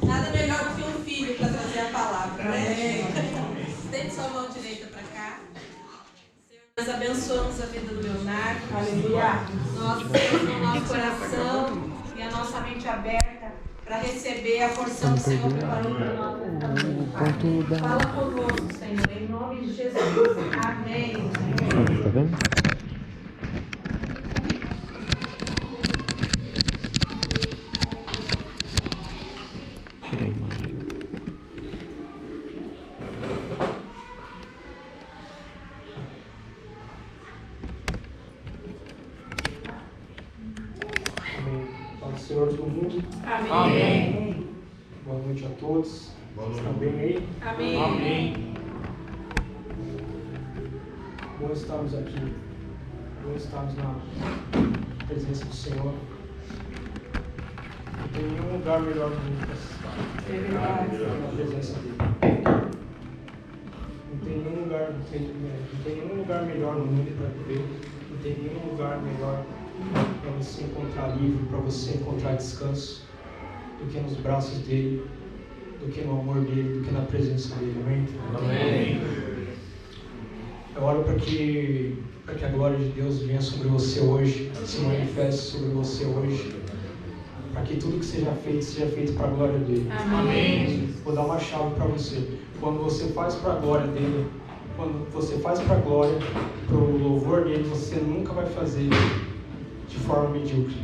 Nada melhor do que um filho para trazer a palavra, né? Estende sua mão direita para cá. Senhor, nós abençoamos a vida do Leonardo. Aleluia. Nós temos o nosso coração e a nossa mente aberta para receber a porção que o Senhor preparou para nós nesta noite. Fala conosco, Senhor, em nome de Jesus. Amém. Tá vendo? Tira a imagem. Amém. Paz do Senhor, todo mundo. Amém. Amém. Boa noite a todos. Estão bem aí? Amém. Amém. Bom estarmos aqui. Bom estarmos na presença do Senhor. Não tem nenhum lugar melhor do mundo para se estar na presença dele. Não tem nenhum lugar melhor no mundo para viver. Não tem nenhum lugar melhor para você encontrar livre, para você encontrar descanso, do que nos braços dele, do que no amor dele, do que na presença dele. Amém? Amém. Eu oro para que a glória de Deus venha sobre você hoje, se manifeste sobre você hoje, para que tudo que seja feito para a glória dele. Amém. Vou dar uma chave para você. Quando você faz para a glória dele, quando você faz para a glória, para o louvor dele, você nunca vai fazer de forma medíocre.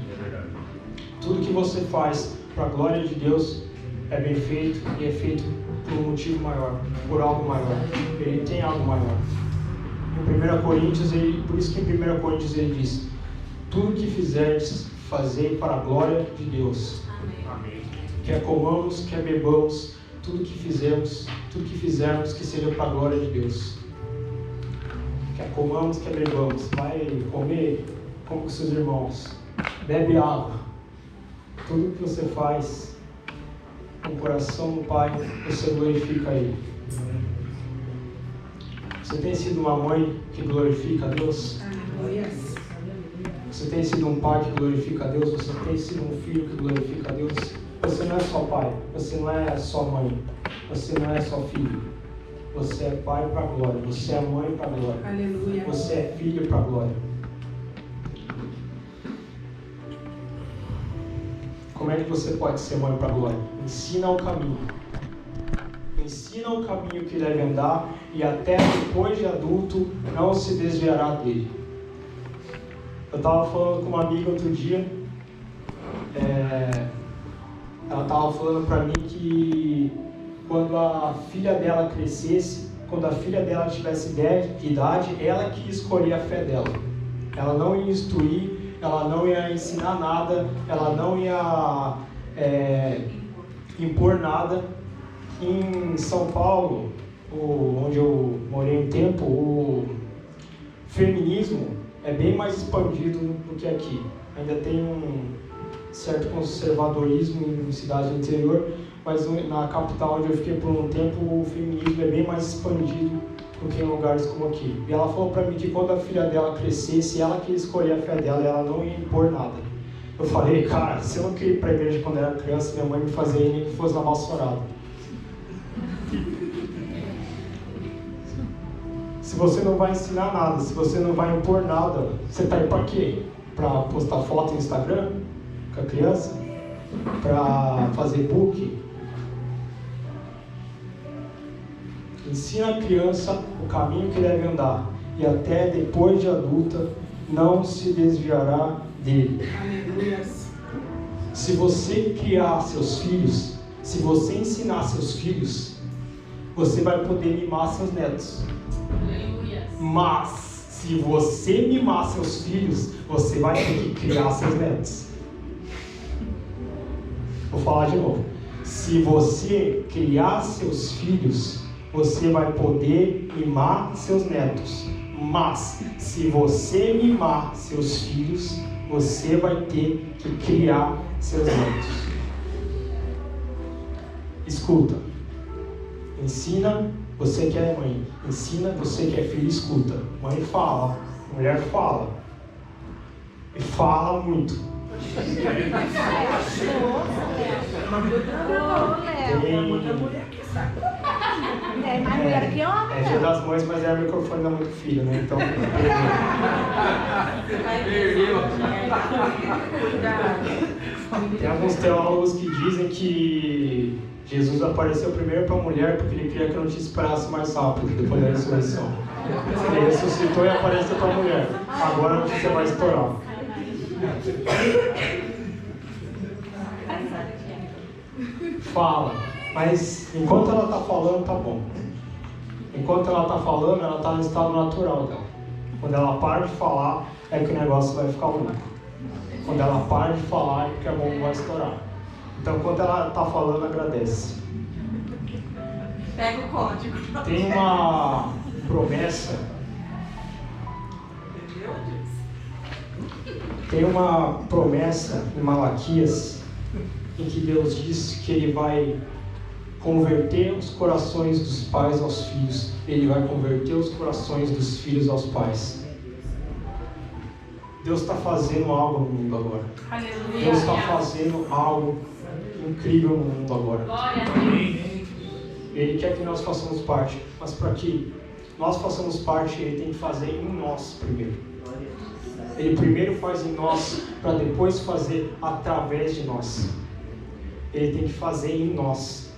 Tudo que você faz para a glória de Deus é bem feito e é feito por um motivo maior, por algo maior. Ele tem algo maior. Em 1 Coríntios, por isso que em 1 Coríntios ele diz: tudo que fizerdes, fazei para a glória de Deus. Amém. Quer comamos, quer bebamos, tudo que fizermos, que seja para a glória de Deus. Quer comamos, quer bebamos, vai comer, come com seus irmãos, bebe água. Tudo que você faz com o coração do Pai, você glorifica Ele. Você tem sido uma mãe que glorifica a Deus? Você tem sido um pai que glorifica a Deus? Você tem sido um filho que glorifica a Deus? Você não é só pai, você não é só mãe, você não é só filho. Você é pai para a glória, você é mãe para a glória. Aleluia. Você é filho para a glória. Como é que você pode ser mãe para a glória? Ensina o caminho. Ensina o caminho que deve andar e até depois de adulto não se desviará dele. Eu estava falando com uma amiga outro dia, ela estava falando para mim que quando a filha dela crescesse, quando a filha dela tivesse idade, ela que escolhia a fé dela. Ela não ia instruir, ela não ia ensinar nada, ela não ia impor nada. Em São Paulo, onde eu morei um tempo, o feminismo é bem mais expandido do que aqui. Ainda tem um certo conservadorismo em cidades do interior, mas na capital onde eu fiquei por um tempo, o feminismo é bem mais expandido do que em lugares como aqui. E ela falou para mim que quando a filha dela crescesse, ela que escolher a fé dela, ela não ia impor nada. Eu falei, cara, se eu não queria ir para a igreja quando eu era criança, minha mãe me fazia ir nem que fosse na Valsorada. Se você não vai ensinar nada, se você não vai impor nada, você está aí para quê? Para postar foto no Instagram com a criança? Para fazer book? Ensina a criança o caminho que deve andar e até depois de adulta não se desviará dele. Aleluia. Se você criar seus filhos, se você ensinar seus filhos, você vai poder mimar seus netos. Aleluia. Mas, se você mimar seus filhos, você vai ter que criar seus netos. Vou falar de novo. Se você criar seus filhos, você vai poder mimar seus netos. Mas, se você mimar seus filhos, você vai ter que criar seus netos. Escuta. Ensina, você que é mãe. Ensina, você que é filho, escuta. Mãe fala, mulher fala. E fala muito. É mais mulher que homem, É dia das mães, mas é o microfone da mãe do filho, né? Então. Tem alguns teólogos que dizem que Jesus apareceu primeiro para a mulher porque ele queria que não te esperasse mais rápido depois da ressurreição. Ele ressuscitou e apareceu para a mulher. Agora a notícia vai estourar. Fala, mas enquanto ela está falando, tá bom. Enquanto ela está falando, ela está no estado natural dela. Quando ela para de falar, é que o negócio vai ficar louco. Quando ela para de falar, é que a bomba vai estourar. Então, enquanto ela está falando, agradece. Pega o código. Tem uma promessa. Tem uma promessa em Malaquias em que Deus diz que Ele vai converter os corações dos pais aos filhos. Ele vai converter os corações dos filhos aos pais. Deus está fazendo algo no mundo agora. Aleluia. Deus está fazendo algo incrível no mundo agora. Glória a Deus. Ele quer que nós façamos parte, mas para que nós façamos parte, Ele tem que fazer em nós primeiro. Ele primeiro faz em nós, para depois fazer através de nós. Ele tem que fazer em nós.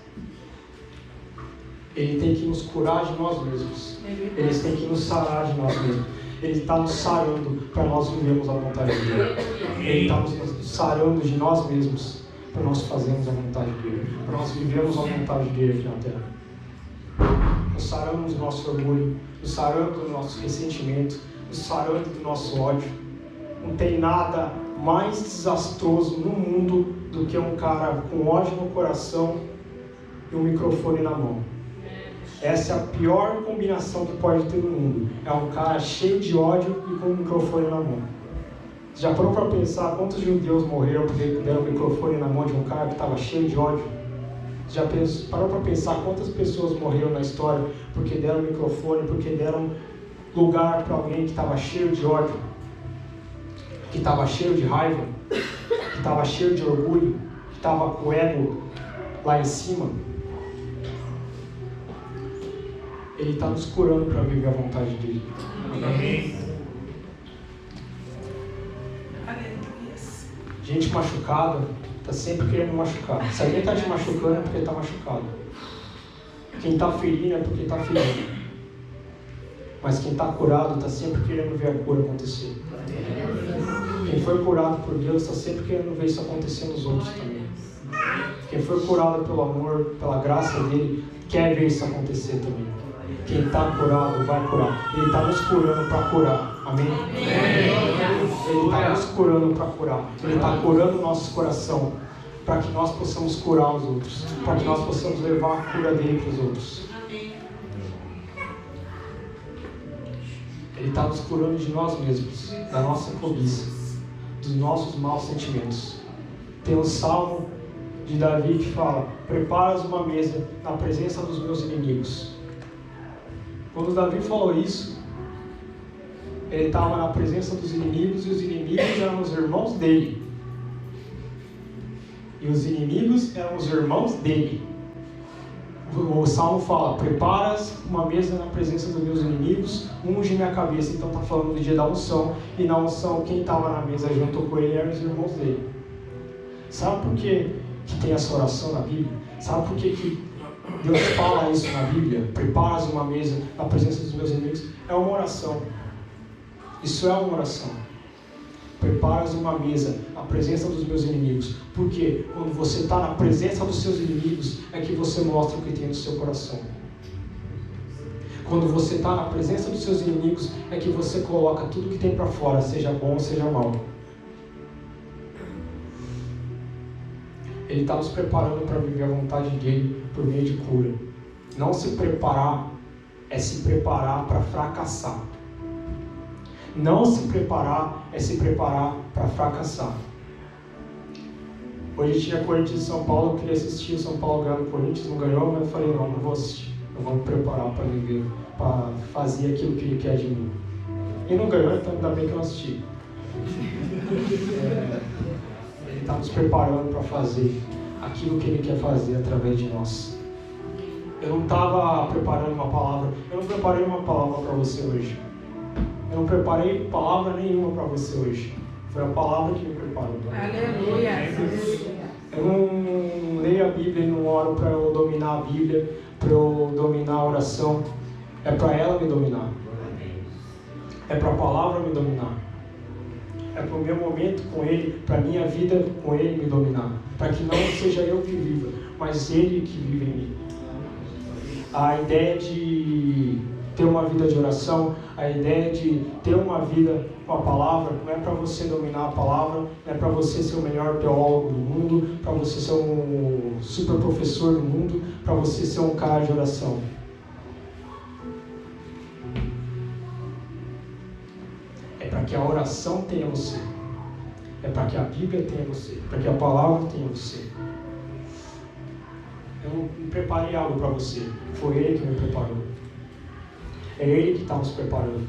Ele tem que nos curar de nós mesmos. Ele tem que nos sarar de nós mesmos. Ele está nos sarando para nós vivermos a vontade dele. Ele está nos sarando de nós mesmos para nós fazermos a vontade dele. Para nós vivermos a vontade dele aqui na terra. Nos sarando do nosso orgulho, nos sarando do nosso ressentimento, nos sarando do nosso ódio. Não tem nada mais desastroso no mundo do que um cara com ódio no coração e um microfone na mão. Essa é a pior combinação que pode ter no mundo. É um cara cheio de ódio e com um microfone na mão. Já parou para pensar quantos judeus morreram porque deram o microfone na mão de um cara que estava cheio de ódio? Já parou para pensar quantas pessoas morreram na história porque deram o microfone, porque deram lugar para alguém que estava cheio de ódio, que estava cheio de raiva, que estava cheio de orgulho, que estava com o ego lá em cima? Ele está nos curando para viver a vontade dele. Amém. Gente machucada está sempre querendo machucar. Se alguém está te machucando é porque está machucado. Quem está ferindo é porque está ferindo. Mas quem está curado está sempre querendo ver a cura acontecer. Quem foi curado por Deus está sempre querendo ver isso acontecer nos outros também. Quem foi curado pelo amor, pela graça dele, quer ver isso acontecer também. Quem está curado vai curar. Ele está nos curando para curar. Amém? Ele está nos curando para curar. Ele está curando o nosso coração para que nós possamos curar os outros. Para que nós possamos levar a cura dele para os outros. Ele está nos curando de nós mesmos, da nossa cobiça, dos nossos maus sentimentos. Tem um salmo de Davi que fala: preparas uma mesa na presença dos meus inimigos. Quando Davi falou isso, ele estava na presença dos inimigos e os inimigos eram os irmãos dele. E os inimigos eram os irmãos dele. O Salmo fala: preparas uma mesa na presença dos meus inimigos, unge minha cabeça. Então está falando do dia da unção. E na unção, quem estava na mesa junto com ele eram os irmãos dele. Sabe por que tem essa oração na Bíblia? Sabe por que Deus fala isso na Bíblia? Preparas uma mesa na presença dos meus inimigos. É uma oração. Isso é uma oração. Preparas uma mesa na presença dos meus inimigos. Porque quando você está na presença dos seus inimigos, é que você mostra o que tem no seu coração. Quando você está na presença dos seus inimigos, é que você coloca tudo que tem para fora, seja bom ou seja mal. Ele está nos preparando para viver a vontade dele por meio de cura. Não se preparar é se preparar para fracassar. Não se preparar é se preparar para fracassar. Hoje tinha Corinthians e São Paulo, eu queria assistir o São Paulo ganhando o Corinthians, não ganhou, mas eu falei: não vou assistir. Eu vou me preparar para viver, para fazer aquilo que ele quer de mim. E não ganhou, então ainda bem que eu não assisti. Ele está nos preparando para fazer aquilo que Ele quer fazer através de nós. Eu não estava preparando uma palavra, eu não preparei uma palavra para você hoje. Eu não preparei palavra nenhuma para você hoje. Foi a palavra que me preparou. Aleluia. Eu não leio a Bíblia e não oro para eu dominar a Bíblia, para eu dominar a oração. É para ela me dominar. É para a palavra me dominar. É para o meu momento com Ele, para a minha vida com Ele me dominar. Para que não seja eu que viva, mas Ele que vive em mim. A ideia de ter uma vida de oração, a ideia de ter uma vida com a palavra, não é para você dominar a palavra, não é para você ser o melhor teólogo do mundo, para você ser um super professor do mundo, para você ser um cara de oração. É para que a oração tenha você. É para que a Bíblia tenha você. Para que a palavra tenha você. Eu não preparei algo para você. Foi Ele que me preparou. É Ele que está nos preparando.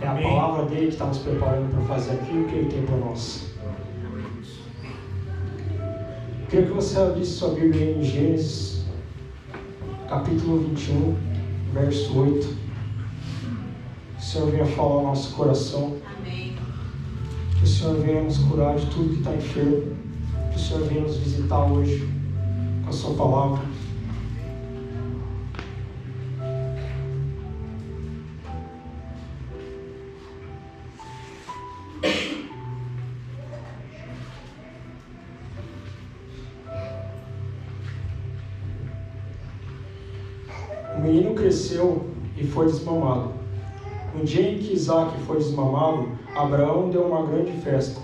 É a palavra dele que está nos preparando para fazer aquilo que Ele tem para nós. Eu queria que você abrisse sua Bíblia em Gênesis, capítulo 21, verso 8. Que o Senhor venha falar ao nosso coração. Amém. Que o Senhor venha nos curar de tudo que está enfermo. Que o Senhor venha nos visitar hoje com a sua palavra. O menino cresceu e foi desmamado. No dia em que Isaac foi desmamado, Abraão deu uma grande festa.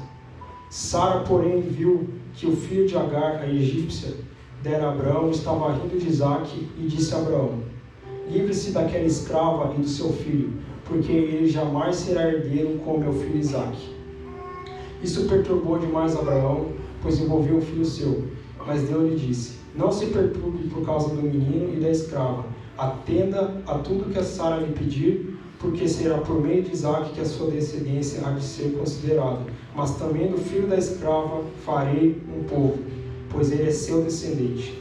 Sara, porém, viu que o filho de Agar, a egípcia, dera a Abraão, estava rindo de Isaac, e disse a Abraão: livre-se daquela escrava e do seu filho, porque ele jamais será herdeiro com meu filho Isaac. Isso perturbou demais Abraão, pois envolveu um filho seu. Mas Deus lhe disse: não se perturbe por causa do menino e da escrava. Atenda a tudo que a Sara lhe pedir, porque será por meio de Isaac que a sua descendência há de ser considerada. Mas também do filho da escrava farei um povo, pois ele é seu descendente.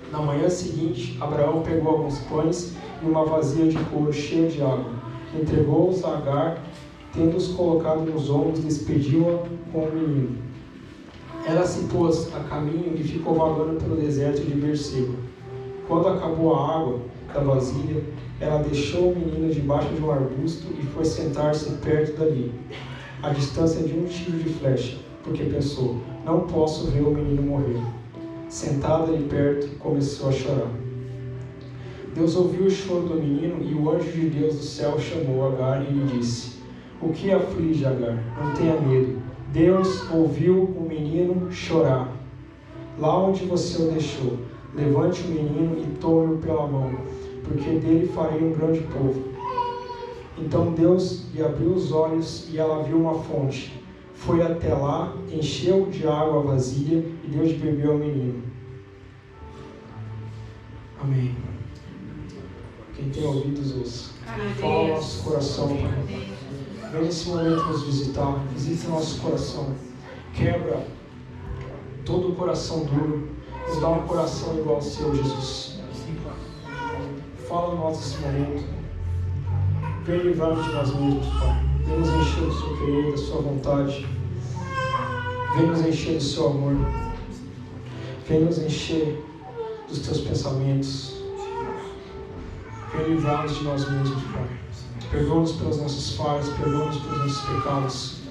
Na manhã seguinte, Abraão pegou alguns pães e uma vasilha de couro cheia de água. Entregou-os a Agar, tendo-os colocado nos ombros, despediu-a com o menino. Ela se pôs a caminho e ficou vagando pelo deserto de Berseba. Quando acabou a água da vasilha, ela deixou o menino debaixo de um arbusto e foi sentar-se perto dali, à distância de um tiro de flecha, porque pensou: não posso ver o menino morrer. Sentada ali perto, começou a chorar. Deus ouviu o choro do menino e o anjo de Deus do céu chamou Agar e lhe disse: o que aflige, Agar? Não tenha medo. Deus ouviu o menino chorar. Lá onde você o deixou, levante o menino e tome-o pela mão, porque dele farei um grande povo. Então Deus lhe abriu os olhos e ela viu uma fonte. Foi até lá, encheu de água a vasilha e deu de beber ao menino. Amém. Quem tem ouvidos, ouça. Fala ao nosso coração, Pai. Vem nesse momento nos visitar. Visita o nosso coração. Quebra todo o coração duro. Nos dá um coração igual ao seu, Jesus. Fala a nós nesse momento. Vem livrar-nos de nós mesmos, Pai. Vem nos encher do seu querer, da sua vontade. Vem nos encher do seu amor. Vem nos encher dos teus pensamentos. Vem livrar-nos de nós mesmos, Pai. Perdoa-nos pelas nossas falhas, perdoa-nos pelos nossos pecados.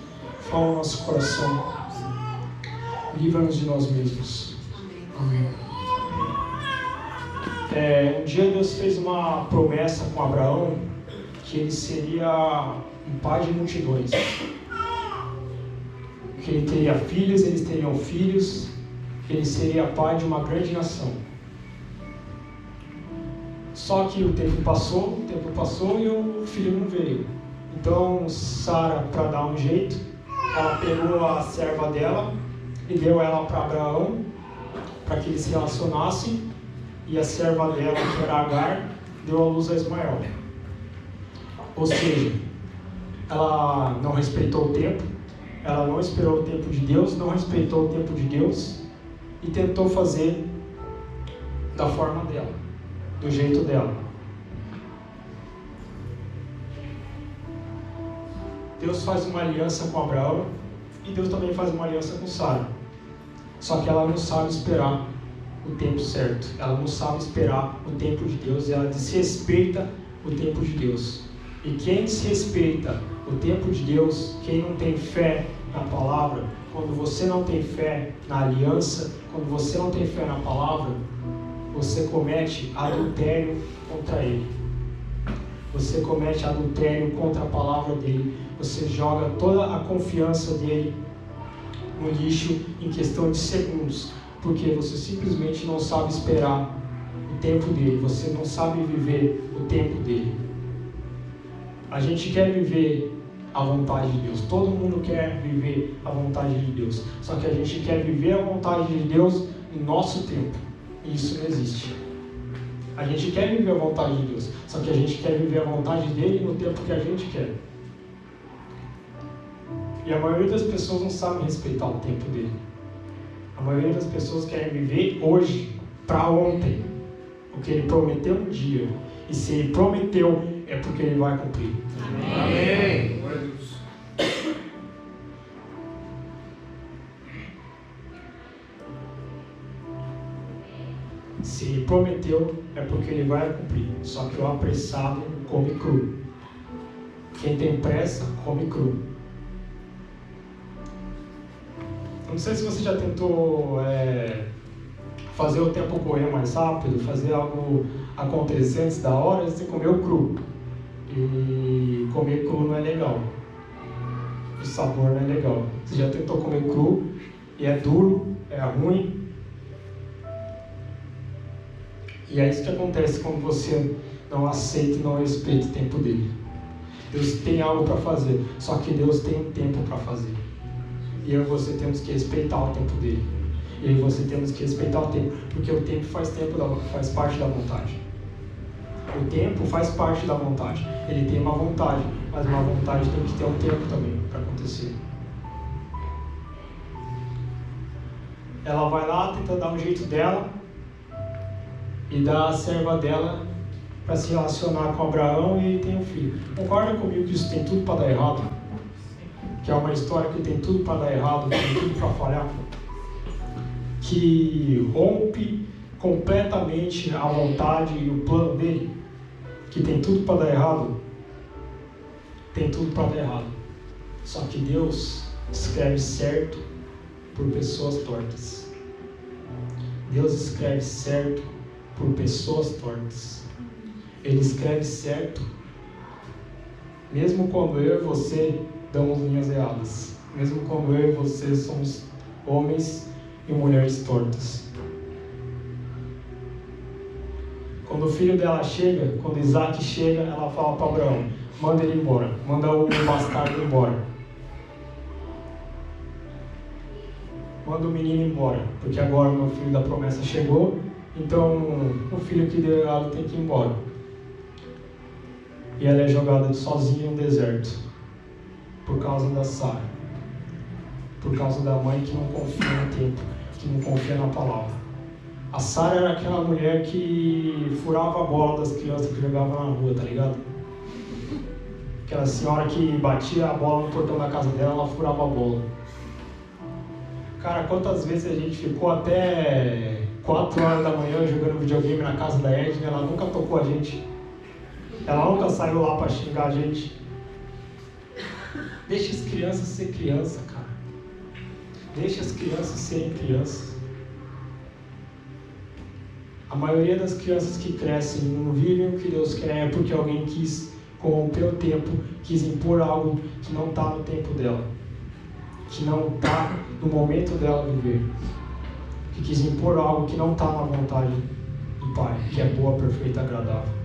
Fala ao nosso coração. Livra-nos de nós mesmos. Amém. Um dia Deus fez uma promessa com Abraão que ele seria um pai de multidões. Que ele teria filhos, eles teriam filhos, que ele seria pai de uma grande nação. Só que o tempo passou e o filho não veio. Então Sara, para dar um jeito, ela pegou a serva dela e deu ela para Abraão, para que eles se relacionassem, e a serva dela, que era Agar, deu à luz a Ismael. Ou seja, ela não respeitou o tempo, ela não esperou o tempo de Deus, não respeitou o tempo de Deus, e tentou fazer da forma dela, do jeito dela. Deus faz uma aliança com Abraão e Deus também faz uma aliança com Sara. Só que ela não sabe esperar o tempo certo. Ela não sabe esperar o tempo de Deus e ela desrespeita o tempo de Deus. E quem desrespeita o tempo de Deus, quem não tem fé na palavra, quando você não tem fé na aliança, quando você não tem fé na palavra, você comete adultério contra ele. Você comete adultério contra a palavra dele. Você joga toda a confiança dele no lixo em questão de segundos, porque você simplesmente não sabe esperar o tempo dele. Você não sabe viver o tempo dele. A gente quer viver a vontade de Deus. Todo mundo quer viver a vontade de Deus. Só que a gente quer viver a vontade de Deus no nosso tempo. E isso não existe. A gente quer viver a vontade de Deus. Só que a gente quer viver a vontade dele no tempo que a gente quer. E a maioria das pessoas não sabe respeitar o tempo dele. A maioria das pessoas querem viver hoje, para ontem. O que ele prometeu um dia. E se ele prometeu, é porque ele vai cumprir. Amém. Se ele prometeu, é porque ele vai cumprir. Só que o apressado come cru. Quem tem pressa, come cru. Não sei se você já tentou fazer o tempo correr mais rápido, fazer algo acontecer antes da hora, você comeu cru. E comer cru não é legal. O sabor não é legal. Você já tentou comer cru e é duro, é ruim. E é isso que acontece quando você não aceita e não respeita o tempo dele. Deus tem algo para fazer, só que Deus tem um tempo para fazer. E eu e você temos que respeitar o tempo dele. E eu e você temos que respeitar o tempo, porque o tempo faz parte da vontade. O tempo faz parte da vontade. Ele tem uma vontade, mas uma vontade tem que ter um tempo também para acontecer. Ela vai lá, tenta dar um jeito dela e dá a serva dela para se relacionar com Abraão e ele tem um filho. Concorda comigo que isso tem tudo para dar errado? Que é uma história que tem tudo para dar errado, que tem tudo para falhar? Que rompe completamente a vontade e o plano dele? Que tem tudo para dar errado? Tem tudo para dar errado. Só que Deus escreve certo por pessoas tortas. Deus escreve certo por pessoas tortas. Ele escreve certo mesmo quando eu e você damos linhas erradas. Mesmo quando eu e você somos homens e mulheres tortas. Quando o filho dela chega, quando Isaac chega, ela fala para Abraão: manda ele embora, manda o bastardo embora. Manda o menino embora, porque agora o meu filho da promessa chegou, então o filho que deu errado tem que ir embora. E ela é jogada sozinha no deserto, por causa da Sara, por causa da mãe que não confia no tempo, que não confia na palavra. A Sara era aquela mulher que furava a bola das crianças que jogavam na rua, tá ligado? Aquela senhora que batia a bola no portão da casa dela, ela furava a bola. Cara, quantas vezes a gente ficou até 4 horas da manhã jogando videogame na casa da Edna, ela nunca tocou a gente. Ela nunca saiu lá para xingar a gente. Deixa as crianças ser criança, cara. Deixa as crianças serem crianças. A maioria das crianças que crescem não vivem o que Deus quer, é porque alguém quis corromper o tempo, quis impor algo que não está no tempo dela, que não está no momento dela viver, que quis impor algo que não está na vontade do Pai, que é boa, perfeita e agradável.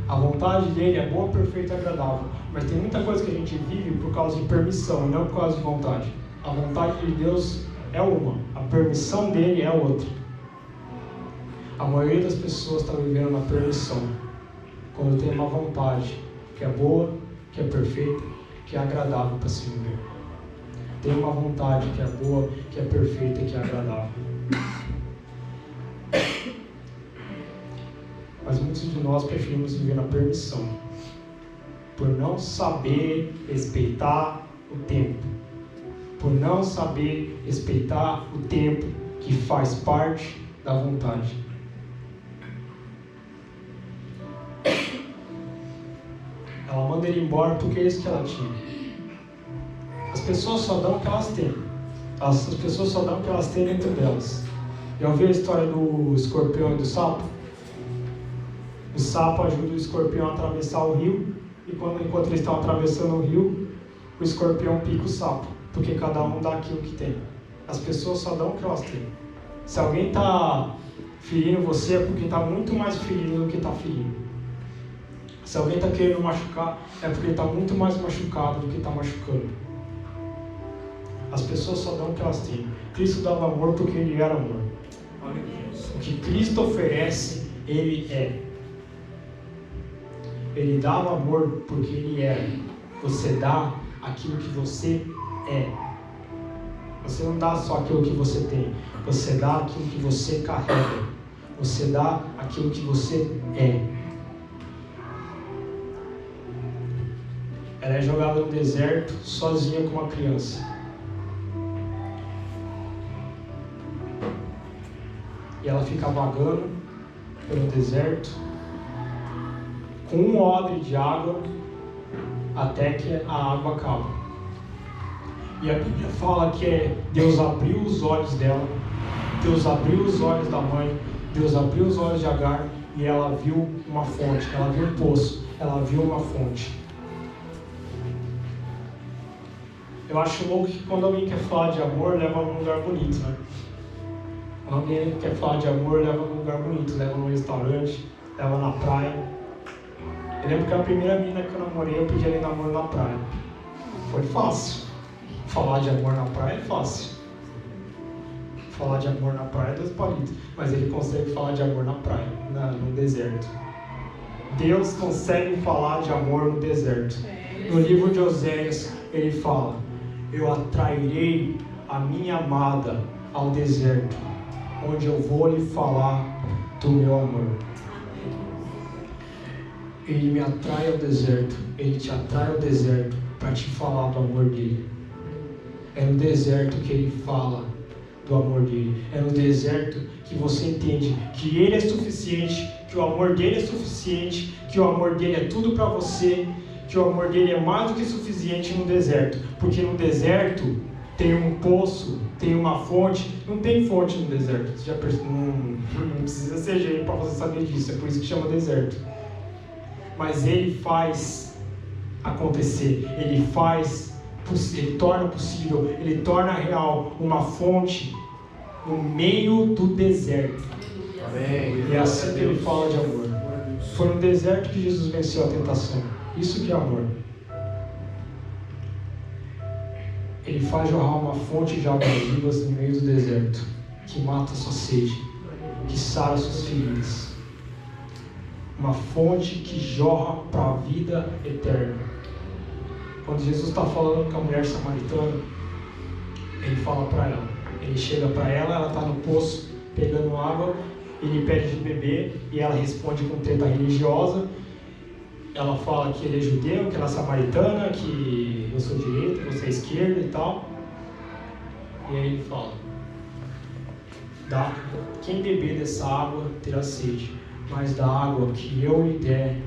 A vontade dele é boa, perfeita e agradável, mas tem muita coisa que a gente vive por causa de permissão e não por causa de vontade. A vontade de Deus é uma, a permissão dele é outra. A maioria das pessoas está vivendo na permissão, quando tem uma vontade que é boa, que é perfeita, que é agradável para se viver. Tem uma vontade que é boa, que é perfeita e que é agradável. muitos de nós preferimos viver na permissão, por não saber respeitar o tempo, por não saber respeitar o tempo que faz parte da vontade. Ela manda ele embora porque é isso que ela tinha. As pessoas só dão o que elas têm. As pessoas só dão o que elas têm dentro delas. Já ouviu a história do escorpião e do sapo? O sapo ajuda o escorpião a atravessar o rio, e enquanto eles estão atravessando o rio, o escorpião pica o sapo, porque cada um dá aquilo que tem. As pessoas só dão o que elas têm. Se alguém está ferindo você, é porque está muito mais ferido do que está ferindo. Se alguém está querendo machucar, é porque está muito mais machucado do que está machucando. As pessoas só dão o que elas têm. Cristo dava amor porque Ele era amor. O que Cristo oferece, Ele é. Ele dava amor porque Ele era. Você dá aquilo que você é. Você não dá só aquilo que você tem. Você dá aquilo que você carrega. Você dá aquilo que você é. Ela é jogada no deserto sozinha com uma criança. E ela fica vagando pelo deserto com um odre de água até que a água acaba. E a Bíblia fala que Deus abriu os olhos dela, Deus abriu os olhos da mãe, Deus abriu os olhos de Agar e ela viu uma fonte, ela viu um poço, ela viu uma fonte. Eu acho louco que quando alguém quer falar de amor, leva num lugar bonito, né? Quando alguém quer falar de amor, leva num lugar bonito, leva num restaurante, leva na praia. Eu lembro que a primeira menina que eu namorei, eu pedi ela em namoro na praia. Foi fácil. Falar de amor na praia é fácil. Falar de amor na praia é 2 palitos. Mas ele consegue falar de amor na praia, no deserto. Deus consegue falar de amor no deserto. No livro de Oséias, ele fala: eu atrairei a minha amada ao deserto, onde eu vou lhe falar do meu amor. Ele me atrai ao deserto, Ele te atrai ao deserto para te falar do amor dele. É no deserto que Ele fala do amor dele. É no deserto que você entende que Ele é suficiente, que o amor dele é suficiente, que o amor dele é tudo para você, que o amor dele é mais do que suficiente no deserto. Porque no deserto tem um poço, tem uma fonte. Não tem fonte no deserto. Você já não precisa ser gênio para você saber disso. É por isso que chama deserto. Mas Ele faz acontecer. Ele torna possível, Ele torna real uma fonte no meio do deserto. Amém. E é assim que Ele fala de amor. Foi no deserto que Jesus venceu a tentação. Isso que é amor. Ele faz jorrar uma fonte de águas vivas no meio do deserto, que mata a sua sede, que sara suas feridas. Uma fonte que jorra para a vida eterna. Quando Jesus está falando com a mulher samaritana, Ele fala para ela. Ele chega para ela, ela está no poço pegando água, ele pede de beber e ela responde com treta religiosa. Ela fala que ele é judeu, que ela é samaritana, que eu sou direita, você é esquerda e tal. E aí ele fala: quem beber dessa água terá sede, mas da água que eu lhe der,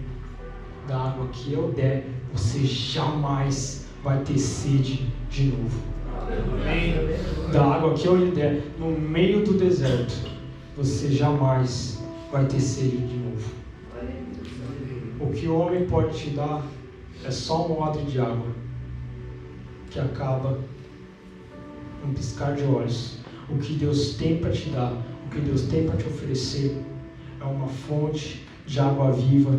você jamais vai ter sede de novo. Da água que eu lhe der no meio do deserto, você jamais vai ter sede de novo. O que o homem pode te dar é só um odre de água que acaba num piscar de olhos. O que Deus tem para te dar, o que Deus tem para te oferecer é uma fonte de água viva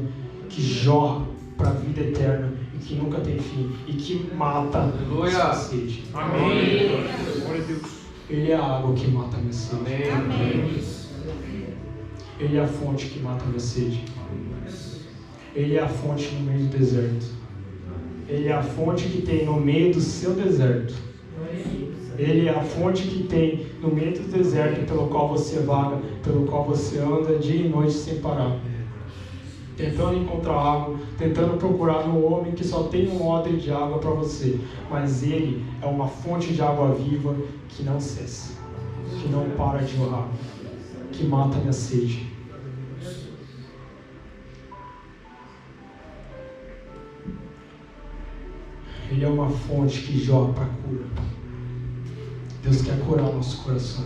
que jorra para a vida eterna e que nunca tem fim e que mata a sua sede. Amém. Ele é a água que mata a minha sede. Amém. Ele é a fonte que mata a minha sede. Ele é a fonte no meio do deserto. Ele é a fonte que tem no meio do seu deserto. Ele é a fonte que tem no meio do deserto pelo qual você vaga, pelo qual você anda dia e noite sem parar. tentando encontrar água, tentando procurar no homem que só tem um odre de água para você. Mas ele é uma fonte de água viva que não cessa, que não para de jorrar, que mata a minha sede. Ele é uma fonte que jorra para cura. Deus quer curar o nosso coração.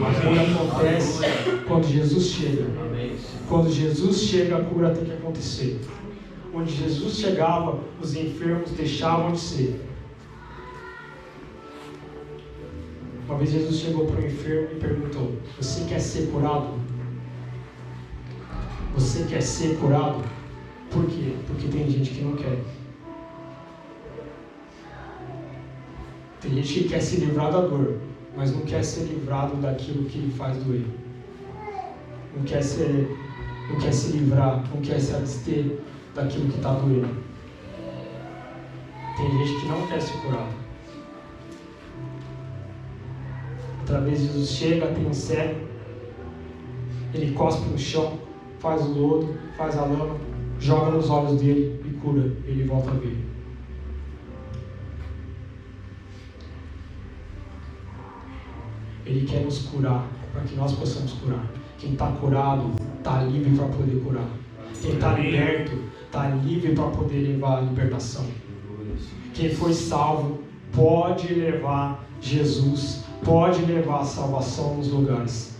A cura acontece quando Jesus chega. Quando Jesus chega, a cura tem que acontecer. Onde Jesus chegava, os enfermos deixavam de ser. Uma vez Jesus chegou para o enfermo e perguntou: você quer ser curado? Você quer ser curado? Por quê? Porque tem gente que não quer. Tem gente que quer se livrar da dor, mas não quer ser livrado daquilo que lhe faz doer. Não quer se livrar, não quer se abster daquilo que está doendo. Tem gente que não quer ser curado. Outra vez Jesus chega, tem um cego, ele cospe no chão, faz o lodo, faz a lama, joga nos olhos dele e cura, ele volta a ver. Ele quer nos curar, para que nós possamos curar. Quem está curado, está livre para poder curar. Quem está liberto, está livre para poder levar a libertação. Quem foi salvo, pode levar Jesus, pode levar a salvação nos lugares.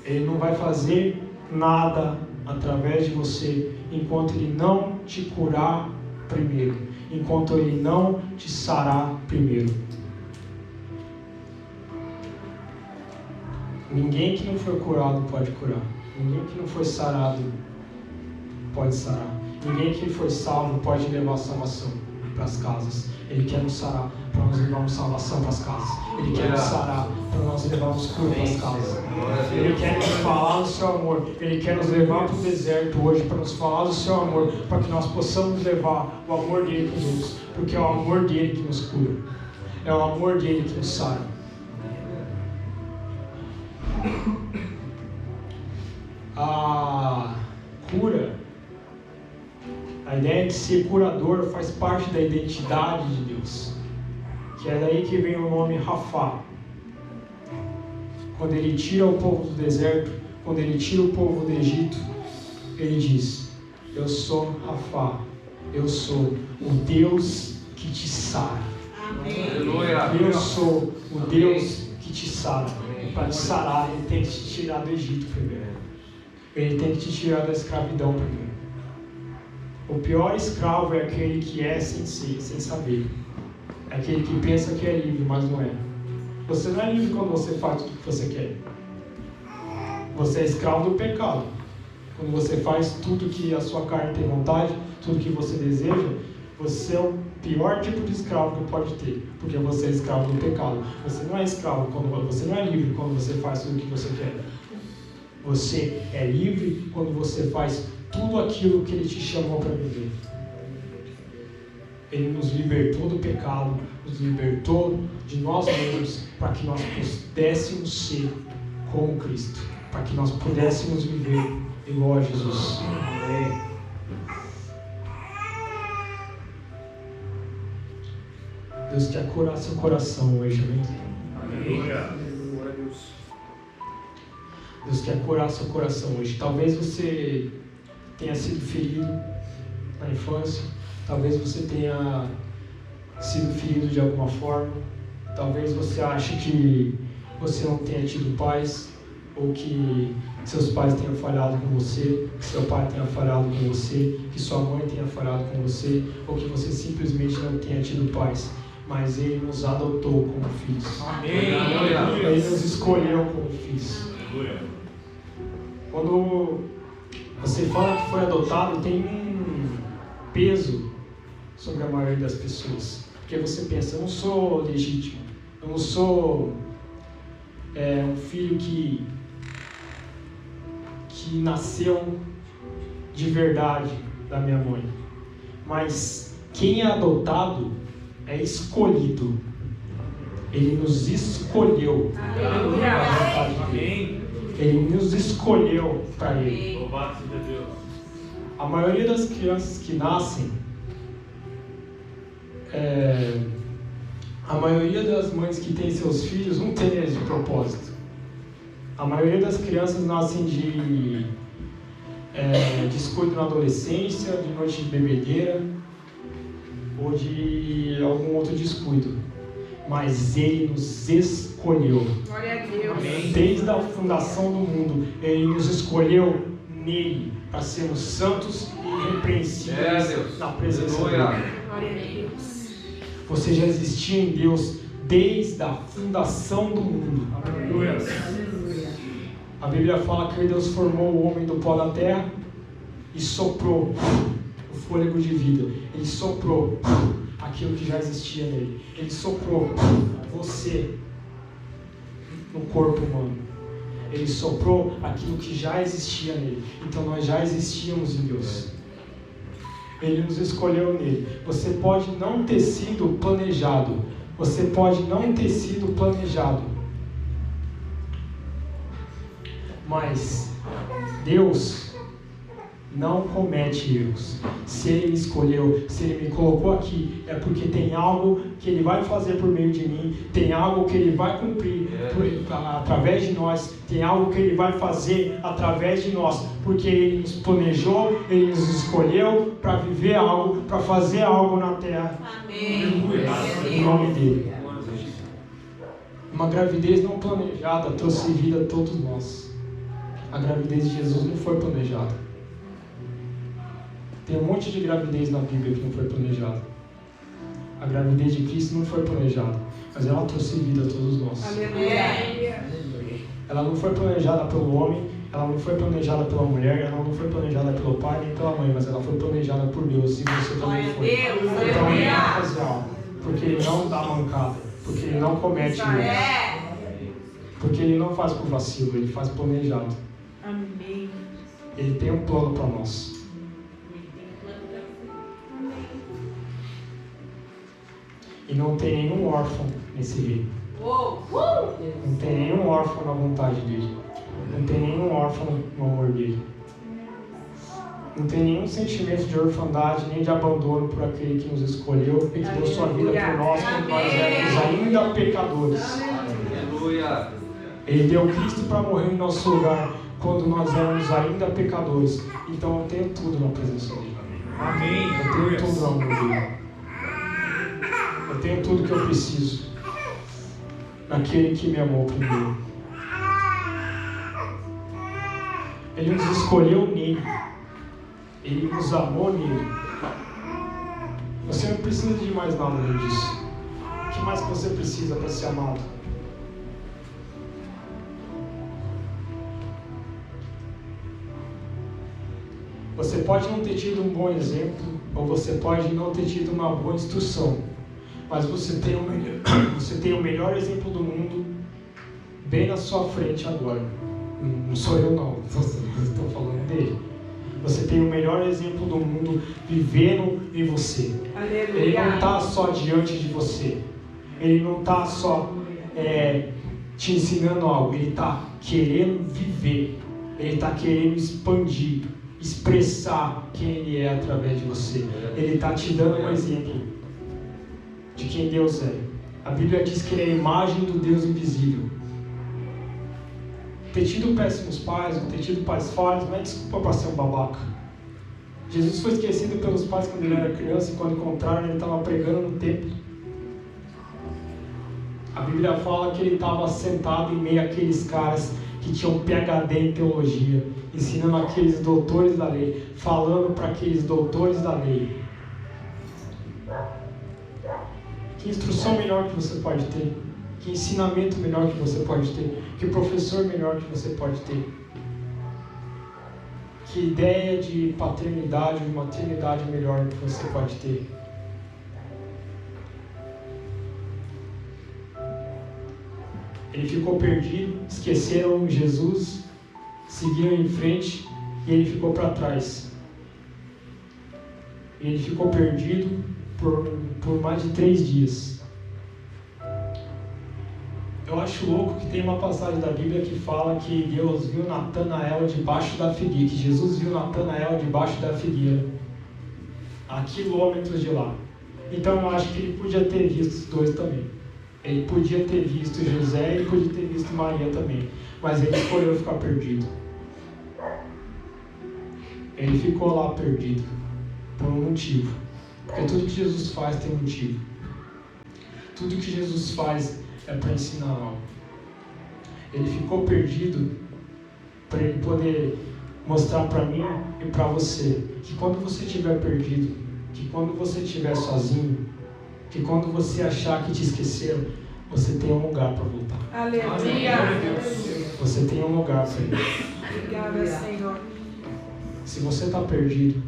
Ele não vai fazer nada através de você, enquanto Ele não te curar primeiro, enquanto Ele não te sarar primeiro. Ninguém que não foi curado pode curar. Ninguém que não foi sarado pode sarar. Ninguém que foi salvo pode levar a salvação para as casas. Ele quer nos sarar para nós levarmos salvação para as casas. Ele quer nos sarar para nós levarmos cura para as casas. Ele quer nos falar do seu amor. Ele quer nos levar para o deserto hoje para nos falar do seu amor, para que nós possamos levar o amor dele para os outros. Porque é o amor dele que nos cura. É o amor dele que nos sara. A cura, a ideia de ser curador faz parte da identidade de Deus, que é daí que vem o nome Rafá. Quando ele tira o povo do deserto, quando ele tira o povo do Egito, ele diz: eu sou Rafá, eu sou o Deus que te sara. Eu sou o Deus que te sara. Para te sarar, ele tem que te tirar do Egito primeiro. Ele tem que te tirar da escravidão primeiro. O pior escravo é aquele que é sem ser, sem saber. É aquele que pensa que é livre, mas não é. Você não é livre quando você faz tudo o que você quer. Você é escravo do pecado. Quando você faz tudo que a sua carne tem vontade, tudo que você deseja, você é o pior tipo de escravo que pode ter, porque você é escravo do pecado. Você não é escravo você não é livre quando você faz tudo o que você quer. Você é livre quando você faz tudo aquilo que Ele te chamou para viver. Ele nos libertou do pecado, nos libertou de nós mesmos, para que nós pudéssemos ser como Cristo, para que nós pudéssemos viver igual a Jesus. Amém. Deus quer curar seu coração hoje, amém? Deus quer curar seu coração hoje. Talvez você tenha sido ferido na infância, talvez você tenha sido ferido de alguma forma, talvez você ache que você não tenha tido paz, ou que seus pais tenham falhado com você, que seu pai tenha falhado com você, que sua mãe tenha falhado com você, ou que você simplesmente não tenha tido paz. Mas Ele nos adotou como filhos. Amém. Ele nos escolheu como filhos. Quando você fala que foi adotado, tem um peso sobre a maioria das pessoas. Porque você pensa: eu não sou legítimo, eu não sou um filho que nasceu de verdade da minha mãe. Mas quem é adotado é escolhido. Ele nos escolheu. Amém. Ele nos escolheu para Ele. Louvado seja Deus. A maioria das crianças que nascem, a maioria das mães que têm seus filhos não tem esse propósito. A maioria das crianças nascem de descuido na adolescência, de noite de bebedeira ou de algum outro descuido. Mas Ele nos escolheu. Glória a Deus. Desde a fundação do mundo, Ele nos escolheu nele para sermos santos e irrepreensíveis na presença dele. Glória a Deus. Você já existia em Deus desde a fundação do mundo. Aleluia. A Bíblia fala que Deus formou o homem do pó da terra e soprou o fôlego de vida. Ele soprou aquilo que já existia nele. Ele soprou você no corpo humano. Ele soprou aquilo que já existia nele. Então nós já existíamos em Deus. Ele nos escolheu nele. Você pode não ter sido planejado. Você pode não ter sido planejado. Mas Deus não comete erros. Se Ele me escolheu, se Ele me colocou aqui, é porque tem algo que Ele vai fazer por meio de mim, tem algo que Ele vai cumprir através de nós, tem algo que Ele vai fazer através de nós, porque Ele nos planejou, Ele nos escolheu para viver algo, para fazer algo na terra. Amém. Em nome dEle. Uma gravidez não planejada trouxe vida a todos nós. A gravidez de Jesus não foi planejada. Tem um monte de gravidez na Bíblia que não foi planejada. A gravidez de Cristo não foi planejada, mas ela trouxe vida a todos nós. Aleluia. Ela não foi planejada pelo homem, ela não foi planejada pela mulher, ela não foi planejada pelo pai nem pela mãe, mas ela foi planejada por Deus, e você também foi. Então Ele vai fazer algo, porque Ele não dá mancada, porque Ele não comete erros, porque Ele não faz por vacilo, Ele faz planejado. Amém. Ele tem um plano para nós. E não tem nenhum órfão nesse reino. Não tem nenhum órfão na vontade dele. Não tem nenhum órfão no amor dele. Não tem nenhum sentimento de orfandade, nem de abandono por aquele que nos escolheu e que deu sua vida por nós quando nós éramos ainda pecadores. Aleluia. Ele deu Cristo para morrer em nosso lugar quando nós éramos ainda pecadores. Então eu tenho tudo na presença dele. Amém. Eu tenho tudo no amor dele. Eu tenho tudo que eu preciso naquele que me amou primeiro. Ele nos escolheu nele. Ele nos amou nele. Você não precisa de mais nada além disso. O que mais que você precisa para ser amado? Você pode não ter tido um bom exemplo, ou você pode não ter tido uma boa instrução, mas você tem o melhor exemplo do mundo bem na sua frente agora. Não sou eu não, estou falando dele. Você tem o melhor exemplo do mundo vivendo em você. Aleluia. Ele não está só diante de você. Ele não está só te ensinando algo. Ele está querendo viver. Ele está querendo expandir, expressar quem Ele é através de você. Ele está te dando um exemplo de quem Deus é. A Bíblia diz que Ele é a imagem do Deus invisível. Ter tido péssimos pais, ou ter tido pais falhos, não é desculpa para ser um babaca. Jesus foi esquecido pelos pais quando ele era criança, e quando encontraram ele estava pregando no templo. A Bíblia fala que ele estava sentado em meio àqueles caras que tinham PhD em teologia, ensinando aqueles doutores da lei, falando para aqueles doutores da lei. Que instrução melhor que você pode ter? Que ensinamento melhor que você pode ter? Que professor melhor que você pode ter? Que ideia de paternidade e maternidade melhor que você pode ter? Ele ficou perdido, esqueceram Jesus, seguiram em frente e ele ficou para trás. E ele ficou perdido por mais de 3 dias. Eu acho louco que tem uma passagem da Bíblia que fala que Deus viu Natanael debaixo da figueira, que Jesus viu Natanael debaixo da figueira, a quilômetros de lá. Então eu acho que ele podia ter visto os dois também. Ele podia ter visto José e ele podia ter visto Maria também. Mas ele escolheu ficar perdido. Ele ficou lá perdido por um motivo. Porque tudo que Jesus faz tem um motivo. Tudo que Jesus faz é para ensinar algo. Ele ficou perdido para ele poder mostrar para mim e para você que quando você estiver perdido, que quando você estiver sozinho, que quando você achar que te esqueceram, você tem um lugar para voltar. Aleluia. Você tem um lugar para ir. Obrigada, Senhor. Se você está perdido,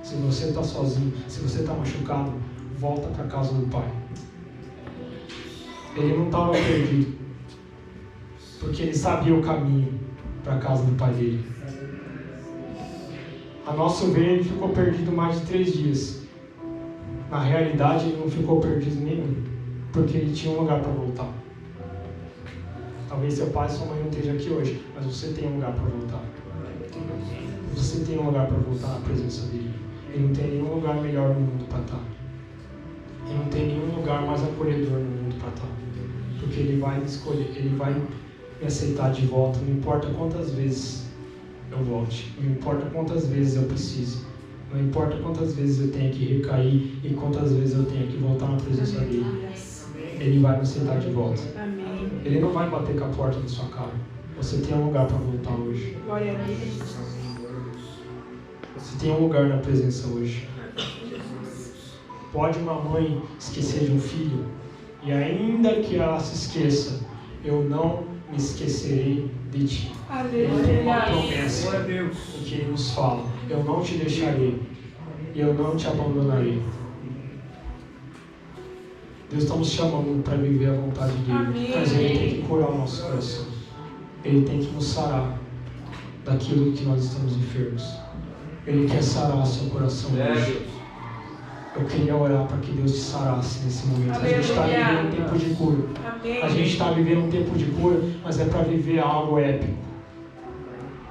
se você está sozinho, se você está machucado, volta para a casa do Pai. Ele não estava perdido, porque ele sabia o caminho para a casa do Pai dele. A nosso ver, ele ficou perdido mais de 3 dias. Na realidade, ele não ficou perdido nenhum, porque ele tinha um lugar para voltar. Talvez seu pai e sua mãe não estejam aqui hoje, mas você tem um lugar para voltar. Você tem um lugar para voltar na presença dele. Ele não tem nenhum lugar melhor no mundo para estar. Ele não tem nenhum lugar mais acolhedor no mundo para estar. Porque ele vai me escolher, ele vai me aceitar de volta, não importa quantas vezes eu volte, não importa quantas vezes eu precise, não importa quantas vezes eu tenha que recair e quantas vezes eu tenha que voltar na presença dele. Ele vai me aceitar de volta. Amém. Ele não vai bater com a porta na sua cara. Você tem um lugar para voltar hoje. Glória a Deus. Você tem um lugar na presença hoje. Pode uma mãe esquecer de um filho, e ainda que ela se esqueça, eu não me esquecerei de ti. Ele tem uma promessa em que ele nos fala: eu não te deixarei, e eu não te abandonarei. Deus está nos chamando para viver a vontade dele, mas ele tem que curar o nosso coração. Ele tem que nos sarar daquilo que nós estamos enfermos. Ele quer sarar o seu coração hoje. Eu queria orar para que Deus te sarasse nesse momento. A gente está vivendo um tempo de cura. A gente está vivendo um tempo de cura, mas é para viver algo épico.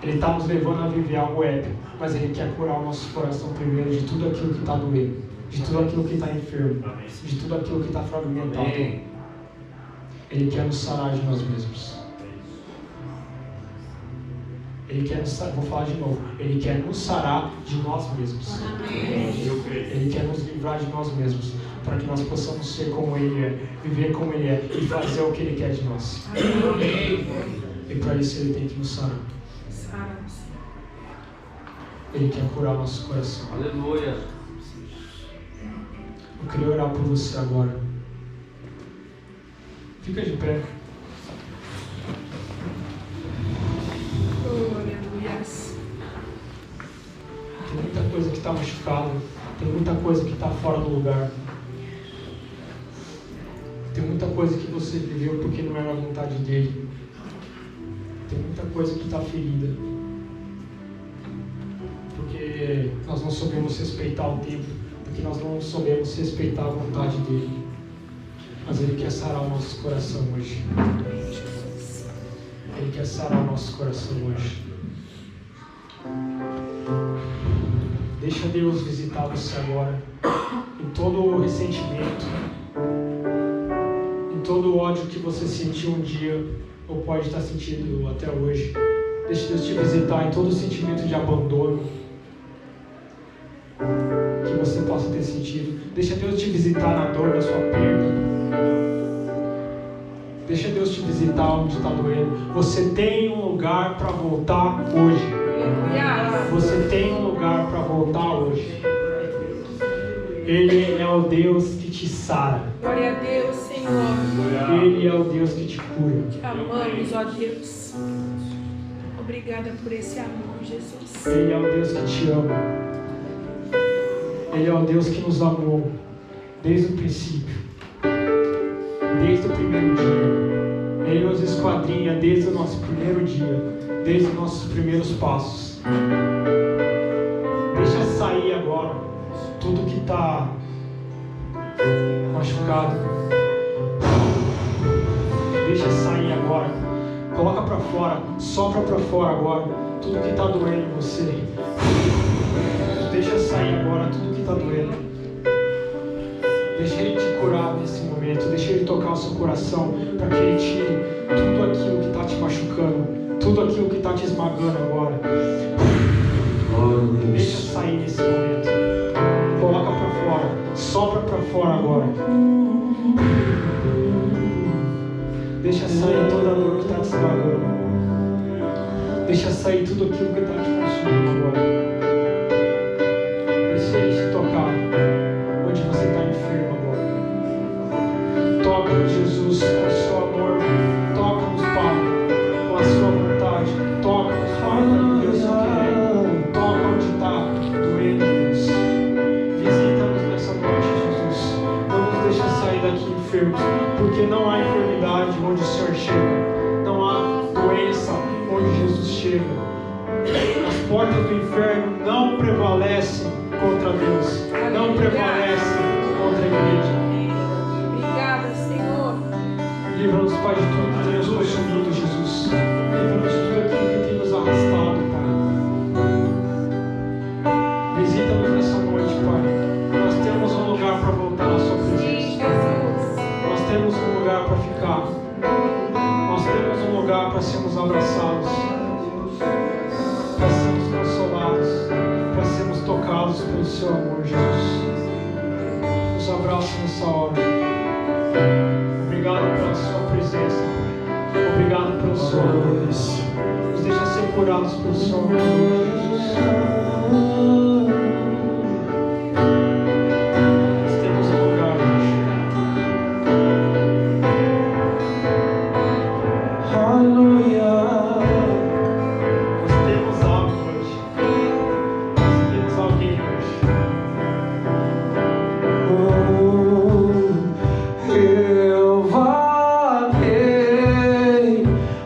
Ele está nos levando a viver algo épico, mas Ele quer curar o nosso coração primeiro de tudo aquilo que está doendo, de tudo aquilo que está enfermo, de tudo aquilo que está fragmentado. Ele quer nos sarar de nós mesmos. Ele quer nos sarar, vou falar de novo, Ele quer nos sarar de nós mesmos. Ele quer nos livrar de nós mesmos, para que nós possamos ser como Ele é, viver como Ele é e fazer o que Ele quer de nós. E para isso Ele tem que nos sarar. Ele quer curar o nosso coração. Aleluia. Eu queria orar por você agora. Fica de pé. Tem muita coisa que está machucada. Tem muita coisa que está fora do lugar. Tem muita coisa que você viveu porque não era a vontade dele. Tem muita coisa que está ferida. Porque nós não soubemos respeitar o tempo. Porque nós não soubemos respeitar a vontade dele. Mas Ele quer sarar o nosso coração hoje. Ele quer sarar o nosso coração hoje. Deixa Deus visitar você agora. Em todo o ressentimento, em todo o ódio que você sentiu um dia, ou pode estar sentindo até hoje. Deixa Deus te visitar em todo o sentimento de abandono que você possa ter sentido. Deixa Deus te visitar na dor da sua perda. Deixa Deus te visitar onde está doendo. Você tem um lugar para voltar hoje. Você tem um lugar para voltar hoje. Ele é o Deus que te sara. Glória a Deus, Senhor. Ele é o Deus que te cura. Te amamos, ó Deus. Obrigada por esse amor, Jesus. Ele é o Deus que te ama. Ele é o Deus que nos amou desde o princípio. Desde o primeiro dia. Ele nos esquadrinha desde o nosso primeiro dia, desde os nossos primeiros passos. Deixa sair agora tudo que está machucado. Deixa sair Coloca para fora, sopra para fora agora tudo que está doendo em você. Deixa sair agora tudo que está doendo. Deixa Ele te curar nesse momento. Deixa Ele tocar o seu coração para que Ele tire tudo aquilo que está te machucando, tudo aquilo que está te esmagando agora. Deixa sair nesse momento. Coloca para fora, sopra para fora agora. Deixa sair toda a dor que está te esmagando. Deixa sair tudo aquilo que está te consumindo agora. Deixa Ele te tocar onde você está enfermo agora. Toca-nos, Jesus, com o seu amor. Toca-nos, Pai, com a sua vontade. Toca-nos, Pai, com o Deus que quer. Toca onde está doendo, Deus. Visita-nos nessa noite, Jesus. Não nos deixa sair daqui enfermos, porque não há enfermidade onde o Senhor chega. Não há doença onde Jesus chega. As portas do inferno não prevalecem contra Deus. Não prevalecem contra a igreja. Obrigada, Senhor. Livra-nos, Pai, de tudo que tem nos consumido, Jesus. Livra-nos de tudo aquilo que tem nos arrastado, Pai. Visita-nos nessa noite, Pai. Nós temos um lugar para voltar à sua Sim, presença. Jesus. Nós temos um lugar para ficar. Nós temos um lugar para sermos abraçados, para sermos consolados, para sermos tocados pelo seu amor, Jesus. Nos abraça nessa hora. Obrigado pela sua presença, Pai. Obrigado pelo seu amor. Nos deixa ser curados pelo seu amor, Jesus. Nós temos um lugar para chegar. Nós temos algo hoje. Nós temos alguém hoje. Eu vaguei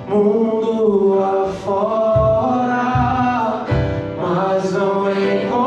mundo afora, mas não encontrei.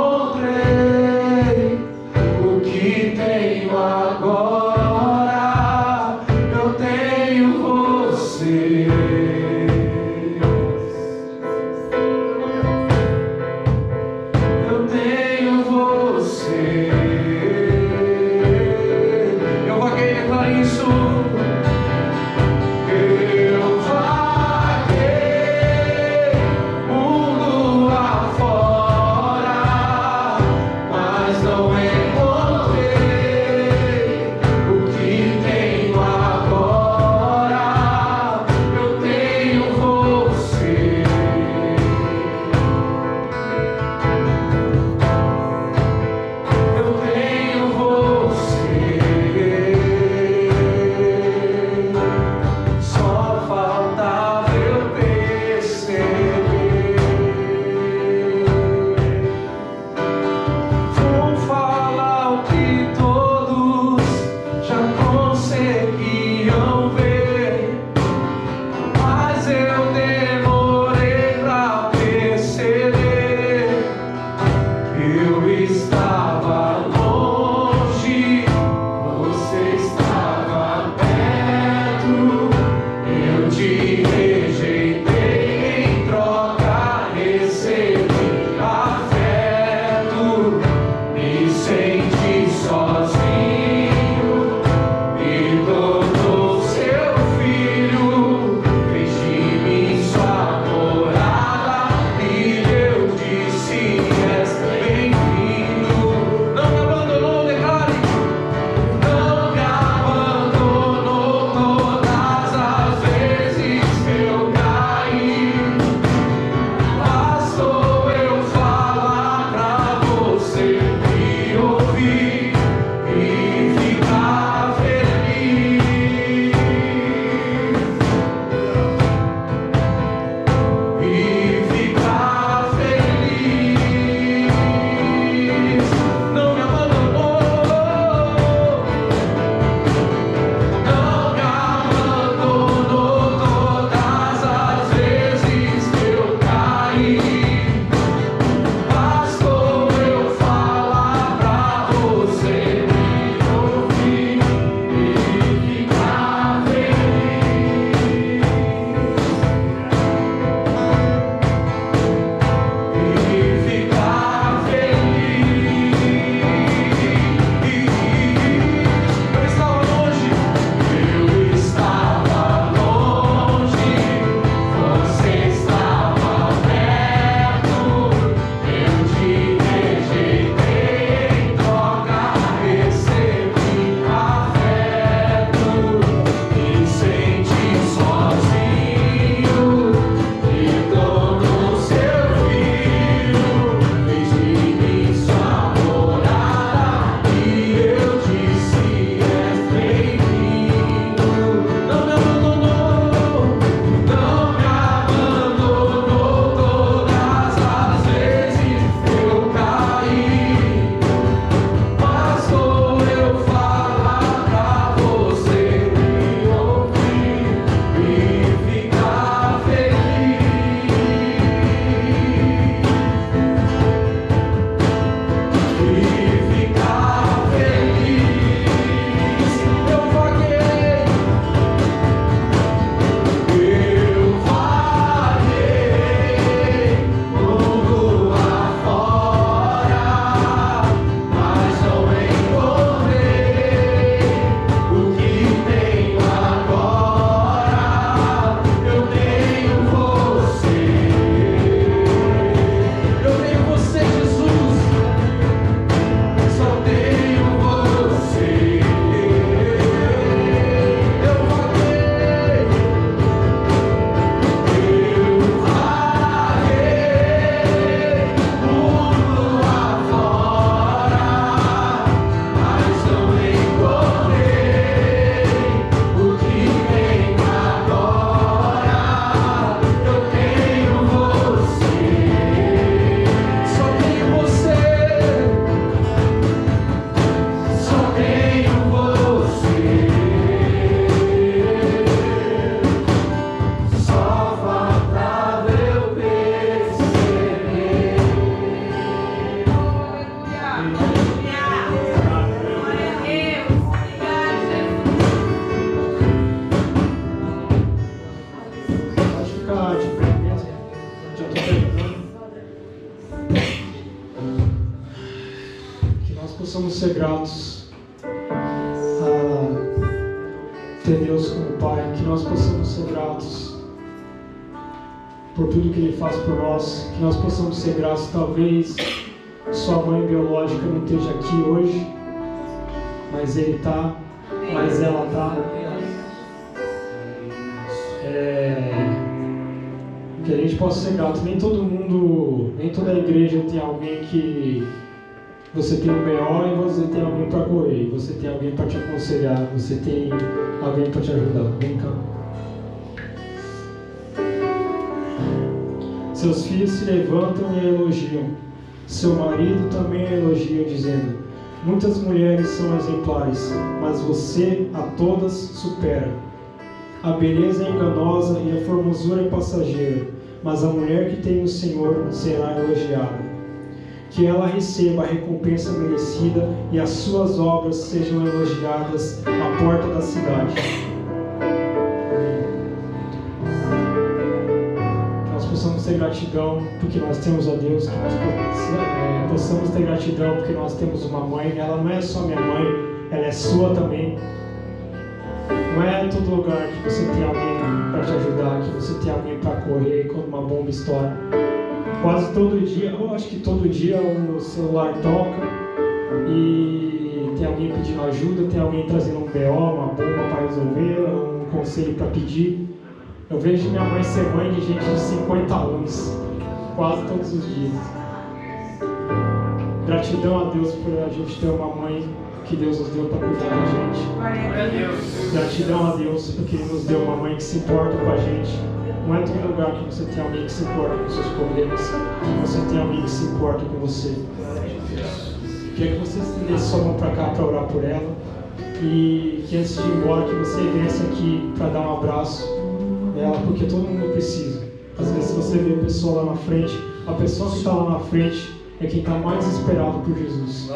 possamos ser gratos a ter Deus como Pai, que nós possamos ser gratos por tudo que Ele faz por nós, que nós possamos ser gratos. Talvez sua mãe biológica não esteja aqui hoje, mas Ele está, mas ela está. Que a gente possa ser grato. Nem todo mundo, nem toda a igreja tem alguém que você tem um BO e você tem alguém para correr, você tem alguém para te aconselhar, você tem alguém para te ajudar. Vem cá. Seus filhos se levantam e elogiam. Seu marido também elogia, dizendo: muitas mulheres são exemplares, mas você a todas supera. A beleza é enganosa e a formosura é passageira, mas a mulher que tem o Senhor será elogiada. Que ela receba a recompensa merecida e as suas obras sejam elogiadas à porta da cidade. Que nós possamos ter gratidão porque nós temos a Deus, que nós possamos ter gratidão porque nós temos uma mãe. Ela não é só minha mãe, ela é sua também. Não é em todo lugar que você tem alguém para te ajudar, que você tem alguém para correr quando uma bomba estoura. Quase todo dia, eu acho que todo dia o celular toca e tem alguém pedindo ajuda, tem alguém trazendo um BO, uma bomba para resolver, um conselho para pedir. Eu vejo minha mãe ser mãe de gente de 50 anos, quase todos os dias. Gratidão a Deus por a gente ter uma mãe que Deus nos deu para cuidar da gente. Glória a Deus. Gratidão a Deus porque Ele nos deu uma mãe que se importa com a gente. Não é todo lugar que você tem alguém que se importa com seus problemas, que você tem alguém que se importa com você. Queria que você estendesse sua mão para cá para orar por ela e que antes de ir embora que você viesse aqui para dar um abraço nela, porque todo mundo precisa. Às vezes você vê a pessoa lá na frente, a pessoa que está lá na frente é quem está mais esperado por Jesus.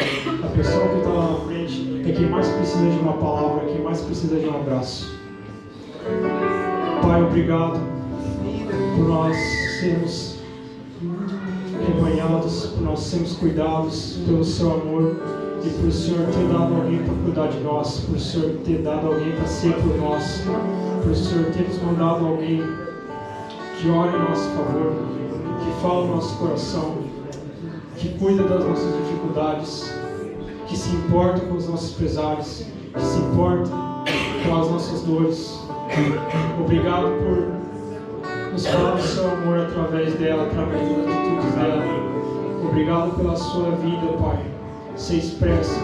A pessoa que está lá na frente é quem mais precisa de uma palavra, é quem mais precisa de um abraço. Pai, obrigado por nós sermos rebanhados, por nós sermos cuidados pelo seu amor e por o Senhor ter dado alguém para cuidar de nós, por o Senhor ter dado alguém para ser por nós, por o Senhor ter nos mandado alguém que ore em nosso favor, que fala no nosso coração, que cuida das nossas dificuldades, que se importa com os nossos pesares, que se importa com as nossas dores. Obrigado por nos falar do seu amor através dela, através das atitudes dela. Obrigado pela sua vida, Pai, ser expressa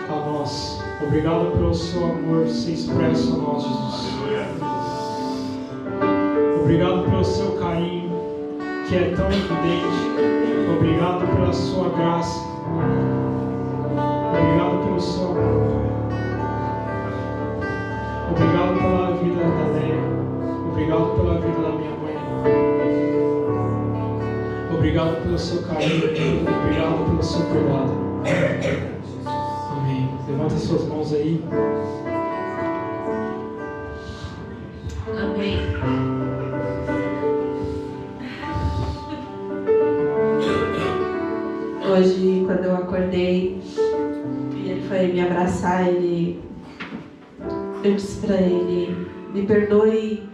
a nós. Obrigado pelo seu amor ser expresso a nós, Jesus. Obrigado pelo seu carinho, que é tão evidente. Obrigado pela sua graça. Obrigado pelo seu amor, Pai. Obrigado pela vida da Leia. Obrigado pela vida da minha mãe. Obrigado pelo seu carinho. Obrigado pelo seu cuidado. Amém. Levanta suas mãos aí. Amém. Hoje, quando eu acordei e ele foi me abraçar, eu disse para ele: me perdoe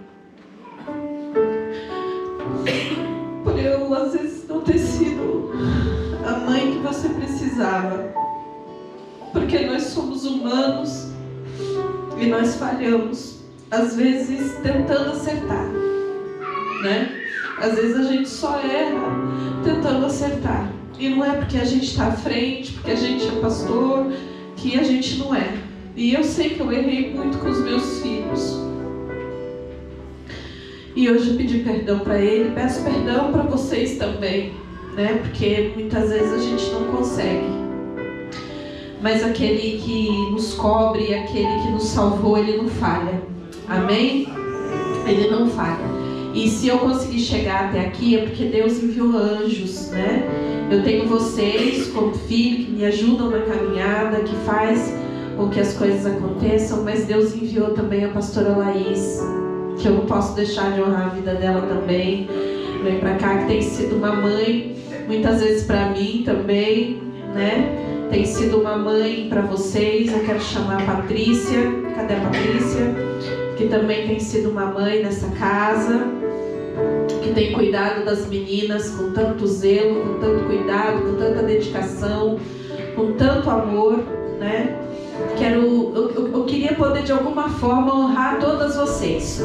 por eu às vezes não ter sido a mãe que você precisava, porque nós somos humanos e nós falhamos, às vezes tentando acertar, né? Às vezes a gente só erra tentando acertar, e não é porque a gente está à frente, porque a gente é pastor, que a gente não é. E eu sei que eu errei muito com os meus filhos. E hoje eu pedi perdão para ele, peço perdão para vocês também, né? Porque muitas vezes a gente não consegue. Mas aquele que nos cobre, aquele que nos salvou, ele não falha. Amém? Ele não falha. E se eu conseguir chegar até aqui é porque Deus enviou anjos, né? Eu tenho vocês como filho que me ajudam na caminhada, que faz com que as coisas aconteçam, mas Deus enviou também a pastora Laís, que eu não posso deixar de honrar a vida dela também. Vem pra cá, que tem sido uma mãe, muitas vezes pra mim também, né? tem sido uma mãe para vocês. Eu quero chamar a Patrícia. Cadê a Patrícia? Que também tem sido uma mãe nessa casa, que tem cuidado das meninas com tanto zelo, com tanto cuidado, com tanta dedicação, com tanto amor, né? Eu queria poder de alguma forma honrar todas vocês,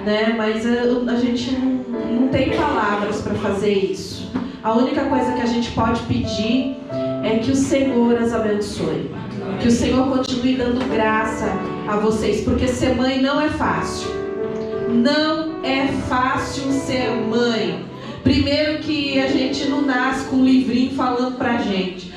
né? Mas a gente não tem palavras para fazer isso. A única coisa que a gente pode pedir é que o Senhor as abençoe, que o Senhor continue dando graça a vocês, porque ser mãe não é fácil. Não é fácil ser mãe. Primeiro que a gente não nasce com um livrinho falando pra gente.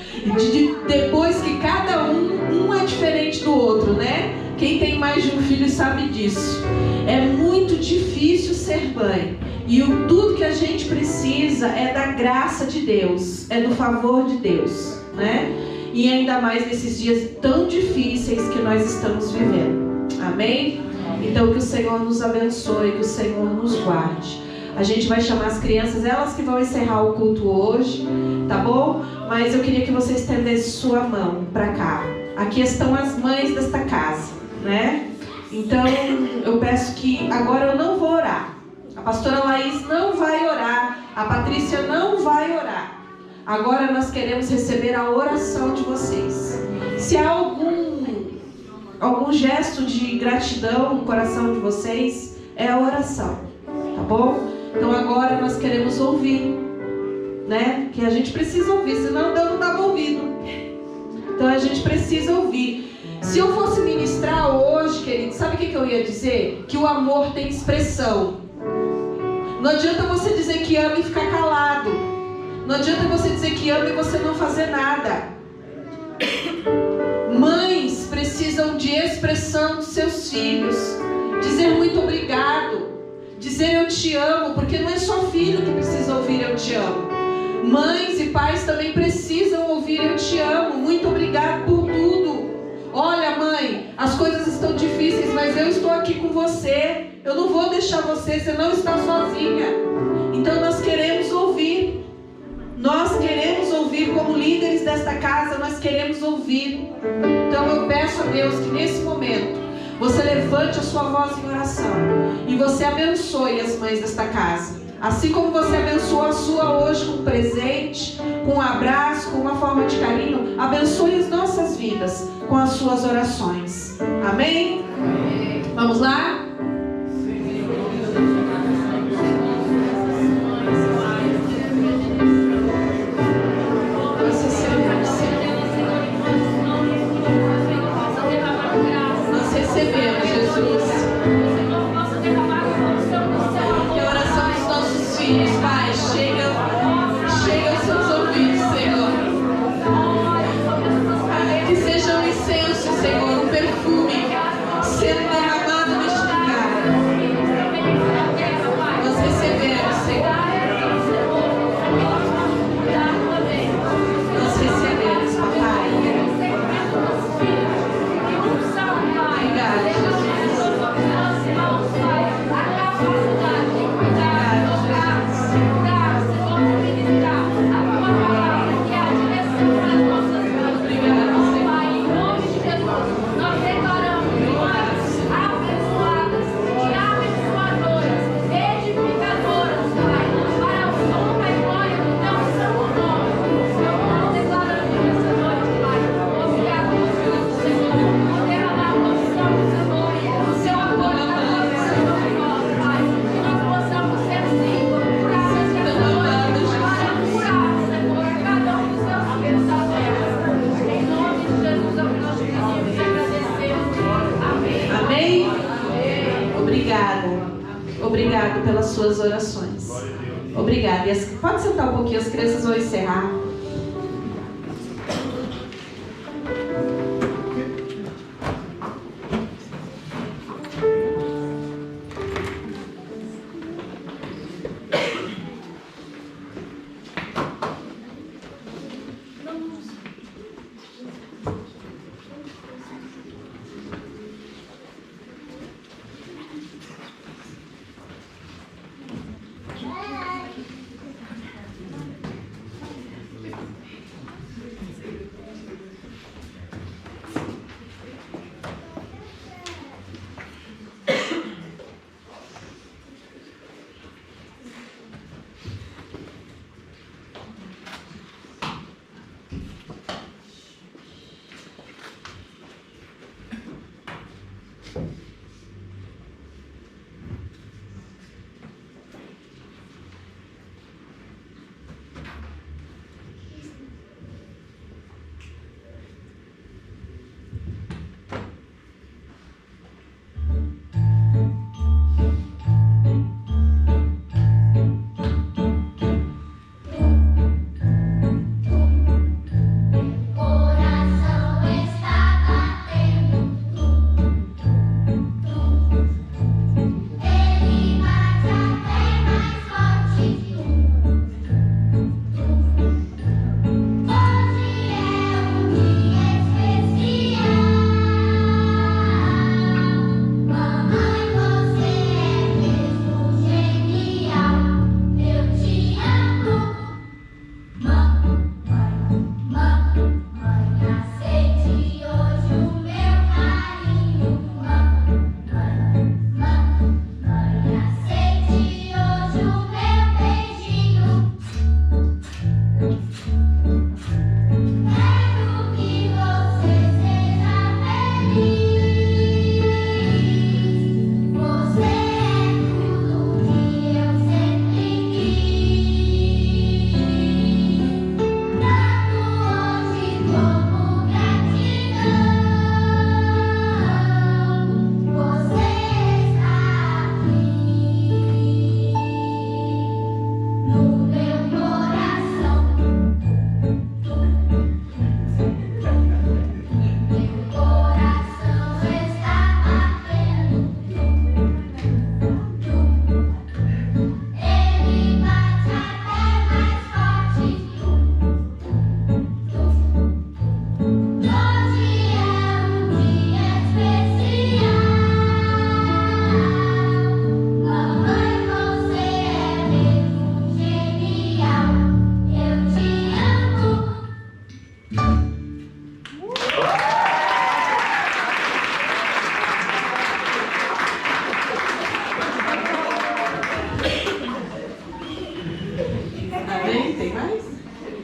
Depois que cada um é diferente do outro, né? Quem tem mais de um filho sabe disso. É muito difícil ser mãe. E tudo que a gente precisa é da graça de Deus, é do favor de Deus, né? E ainda mais nesses dias tão difíceis que nós estamos vivendo. Amém? Então que o Senhor nos abençoe, que o Senhor nos guarde. A gente vai chamar as crianças, elas que vão encerrar o culto hoje, tá bom? Mas eu queria que você estendesse sua mão para cá. Aqui estão as mães desta casa, né? Então eu peço que agora eu não vou orar. A pastora Laís não vai orar. A Patrícia não vai orar. Agora nós queremos receber a oração de vocês. Se há algum gesto de gratidão no coração de vocês, é a oração, tá bom? Então agora nós queremos ouvir, né? Que a gente precisa ouvir, senão Deus não dava ouvido. Então a gente precisa ouvir. Se eu fosse ministrar hoje, querido, sabe o que eu ia dizer? Que o amor tem expressão. Não adianta você dizer que ama e ficar calado. Não adianta você dizer que ama e você não fazer nada. Mães precisam de expressão dos seus filhos. Dizer muito obrigado. Dizer eu te amo, porque não é só filho que precisa ouvir eu te amo. Mães e pais também precisam ouvir eu te amo. Muito obrigado por tudo. Olha, mãe, as coisas estão difíceis, mas eu estou aqui com você. Eu não vou deixar você não está sozinha. Então nós queremos ouvir. Nós queremos ouvir, como líderes desta casa, nós queremos ouvir. Então eu peço a Deus que nesse momento você levante a sua voz em oração e você abençoe as mães desta casa. Assim como você abençoou a sua hoje com um presente, com um abraço, com uma forma de carinho, abençoe as nossas vidas com as suas orações. Amém? Amém. Vamos lá? Nós recebemos, Jesus. Que a oração dos nossos filhos, Pai, chega aos seus ouvidos, Senhor. Que seja um incenso, Senhor, um perfume sendo derramado neste lugar. Nós recebemos, Senhor. Nós recebemos, Papai. Obrigada, Jesus. Obrigado pelas suas orações. Obrigada. Pode sentar um pouquinho, as crianças vão encerrar.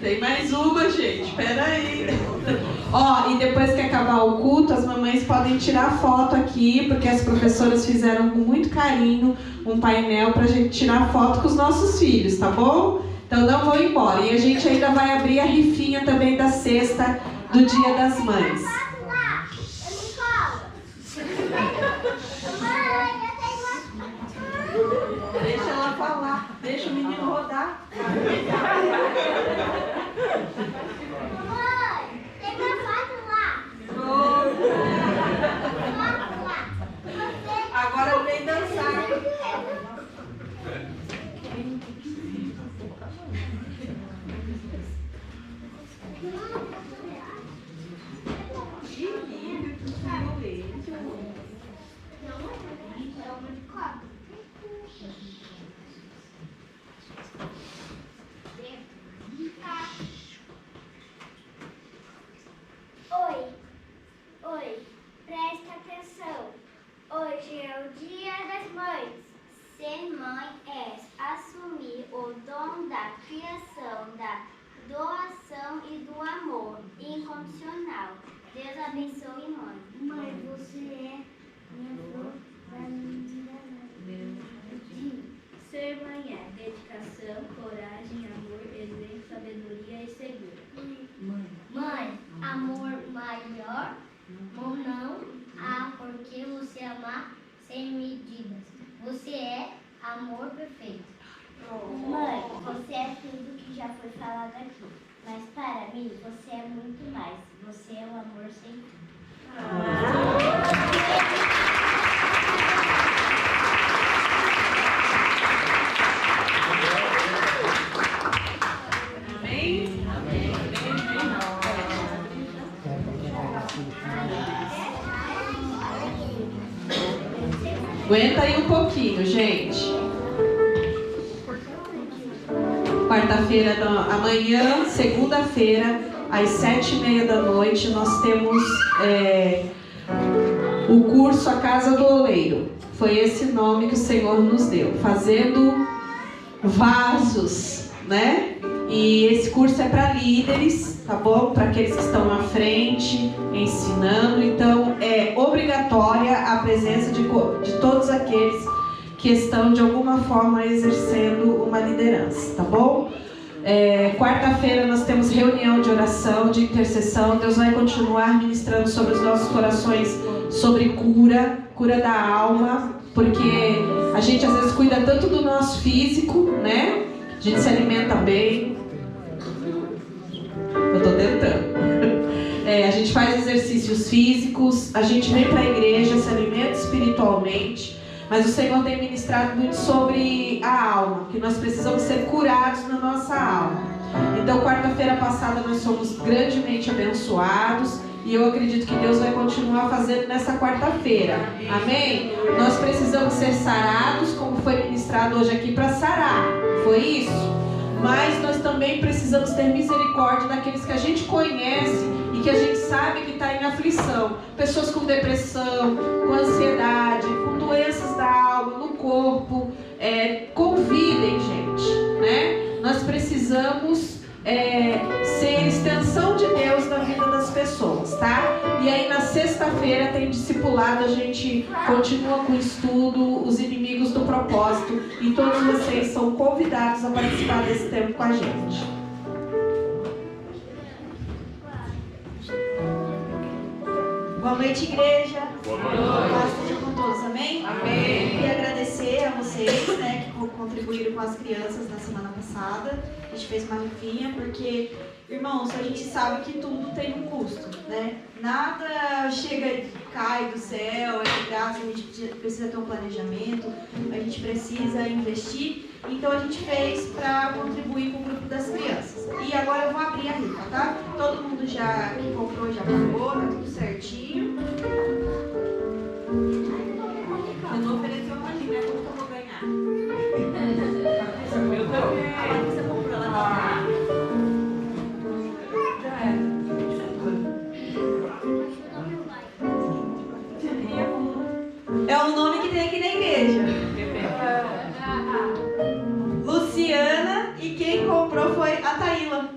Tem mais uma, gente. Peraí. Ó, e depois que acabar o culto, as mamães podem tirar foto aqui, porque as professoras fizeram com muito carinho um painel pra gente tirar foto com os nossos filhos, tá bom? Então não vão embora. E a gente ainda vai abrir a rifinha também da cesta do Dia das Mães. Deixa ela falar. Deixa o menino rodar. Tem uma foto lá. Agora vem dançar. Oi, presta atenção. Hoje é o Dia das Mães. Ser mãe é assumir o dom da criação, da doação e do amor incondicional. Deus abençoe, mãe. Mãe, você é minha flor da minha vida. Ser mãe é dedicação, coragem, amor, exemplo, sabedoria e seguro. Mãe, amor maior ou não há porque você amar sem medidas. Você é amor perfeito. Mãe, você é tudo que já foi falado aqui. Mas para mim, você é muito mais. Você é o amor sem fim. Aguenta aí um pouquinho, gente. Quarta-feira, amanhã, segunda-feira, às 7h30 da noite, nós temos o curso A Casa do Oleiro. Foi esse nome que o Senhor nos deu. Fazendo vasos, né? E esse curso é para líderes, tá bom? Para aqueles que estão na frente, ensinando. Então, é obrigatória a presença de todos aqueles que estão, de alguma forma, exercendo uma liderança, tá bom? Quarta-feira nós temos reunião de oração, de intercessão. Deus vai continuar ministrando sobre os nossos corações, sobre cura da alma, porque a gente às vezes cuida tanto do nosso físico, né? A gente se alimenta bem. Eu tô tentando. A gente faz exercícios físicos, a gente vem para a igreja, se alimenta espiritualmente, mas o Senhor tem ministrado muito sobre a alma, que nós precisamos ser curados na nossa alma. Então, quarta-feira passada nós fomos grandemente abençoados e eu acredito que Deus vai continuar fazendo nessa quarta-feira. Amém? Nós precisamos ser sarados, como foi ministrado hoje aqui, para sarar. Foi isso? Mas nós também precisamos ter misericórdia daqueles que a gente conhece e que a gente sabe que está em aflição. Pessoas com depressão, com ansiedade, com doenças da alma, no corpo. Convidem, gente, né? Nós precisamos ser extensão de Deus na vida das pessoas, tá? E aí na sexta-feira tem discipulado, a gente continua com o estudo, os inimigos do propósito, e todos vocês são convidados a participar desse tempo com a gente. Boa noite, igreja. Boa noite. Paz seja com todos, amém? Amém. Eu queria agradecer a vocês, né, que contribuíram com as crianças na semana passada. A gente fez uma rifinha, porque, irmãos, a gente sabe que tudo tem um custo, né? Nada chega e cai do céu, é de graça, a gente precisa ter um planejamento, a gente precisa investir. Então a gente fez para contribuir com o grupo das crianças. E agora eu vou abrir a rifa, tá? Todo mundo que comprou já pagou, tá tudo certinho. Eu não ofereceu uma rifa, né? Como que eu vou ganhar? Eu também. A Larissa comprou, ela tá. É o nome que tem aqui na igreja. Luciana, e quem comprou foi a Taíla.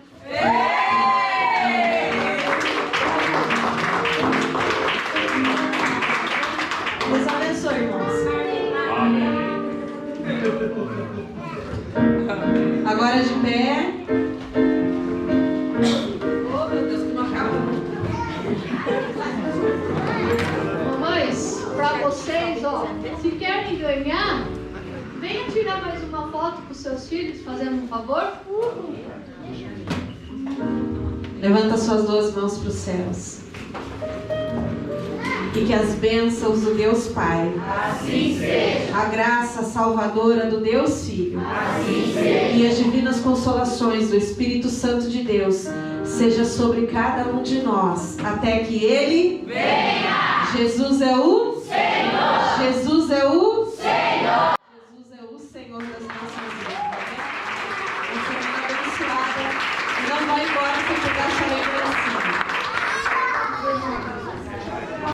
Agora de pé. Oh, meu Deus, que não acaba nunca. Mamães, pra vocês, ó, se querem ganhar, venha tirar mais uma foto com seus filhos, fazendo um favor. Levanta suas duas mãos para os céus. E que as bênçãos do Deus Pai, Assim seja. a graça salvadora do Deus Filho, Assim seja. e as divinas consolações do Espírito Santo de Deus seja sobre cada um de nós, até que Ele venha. Jesus é o Senhor. Jesus é o Senhor. Jesus é o Senhor das nossas vidas. Amém? Uma semana abençoada. E não vai embora sem pegar essa lembrança.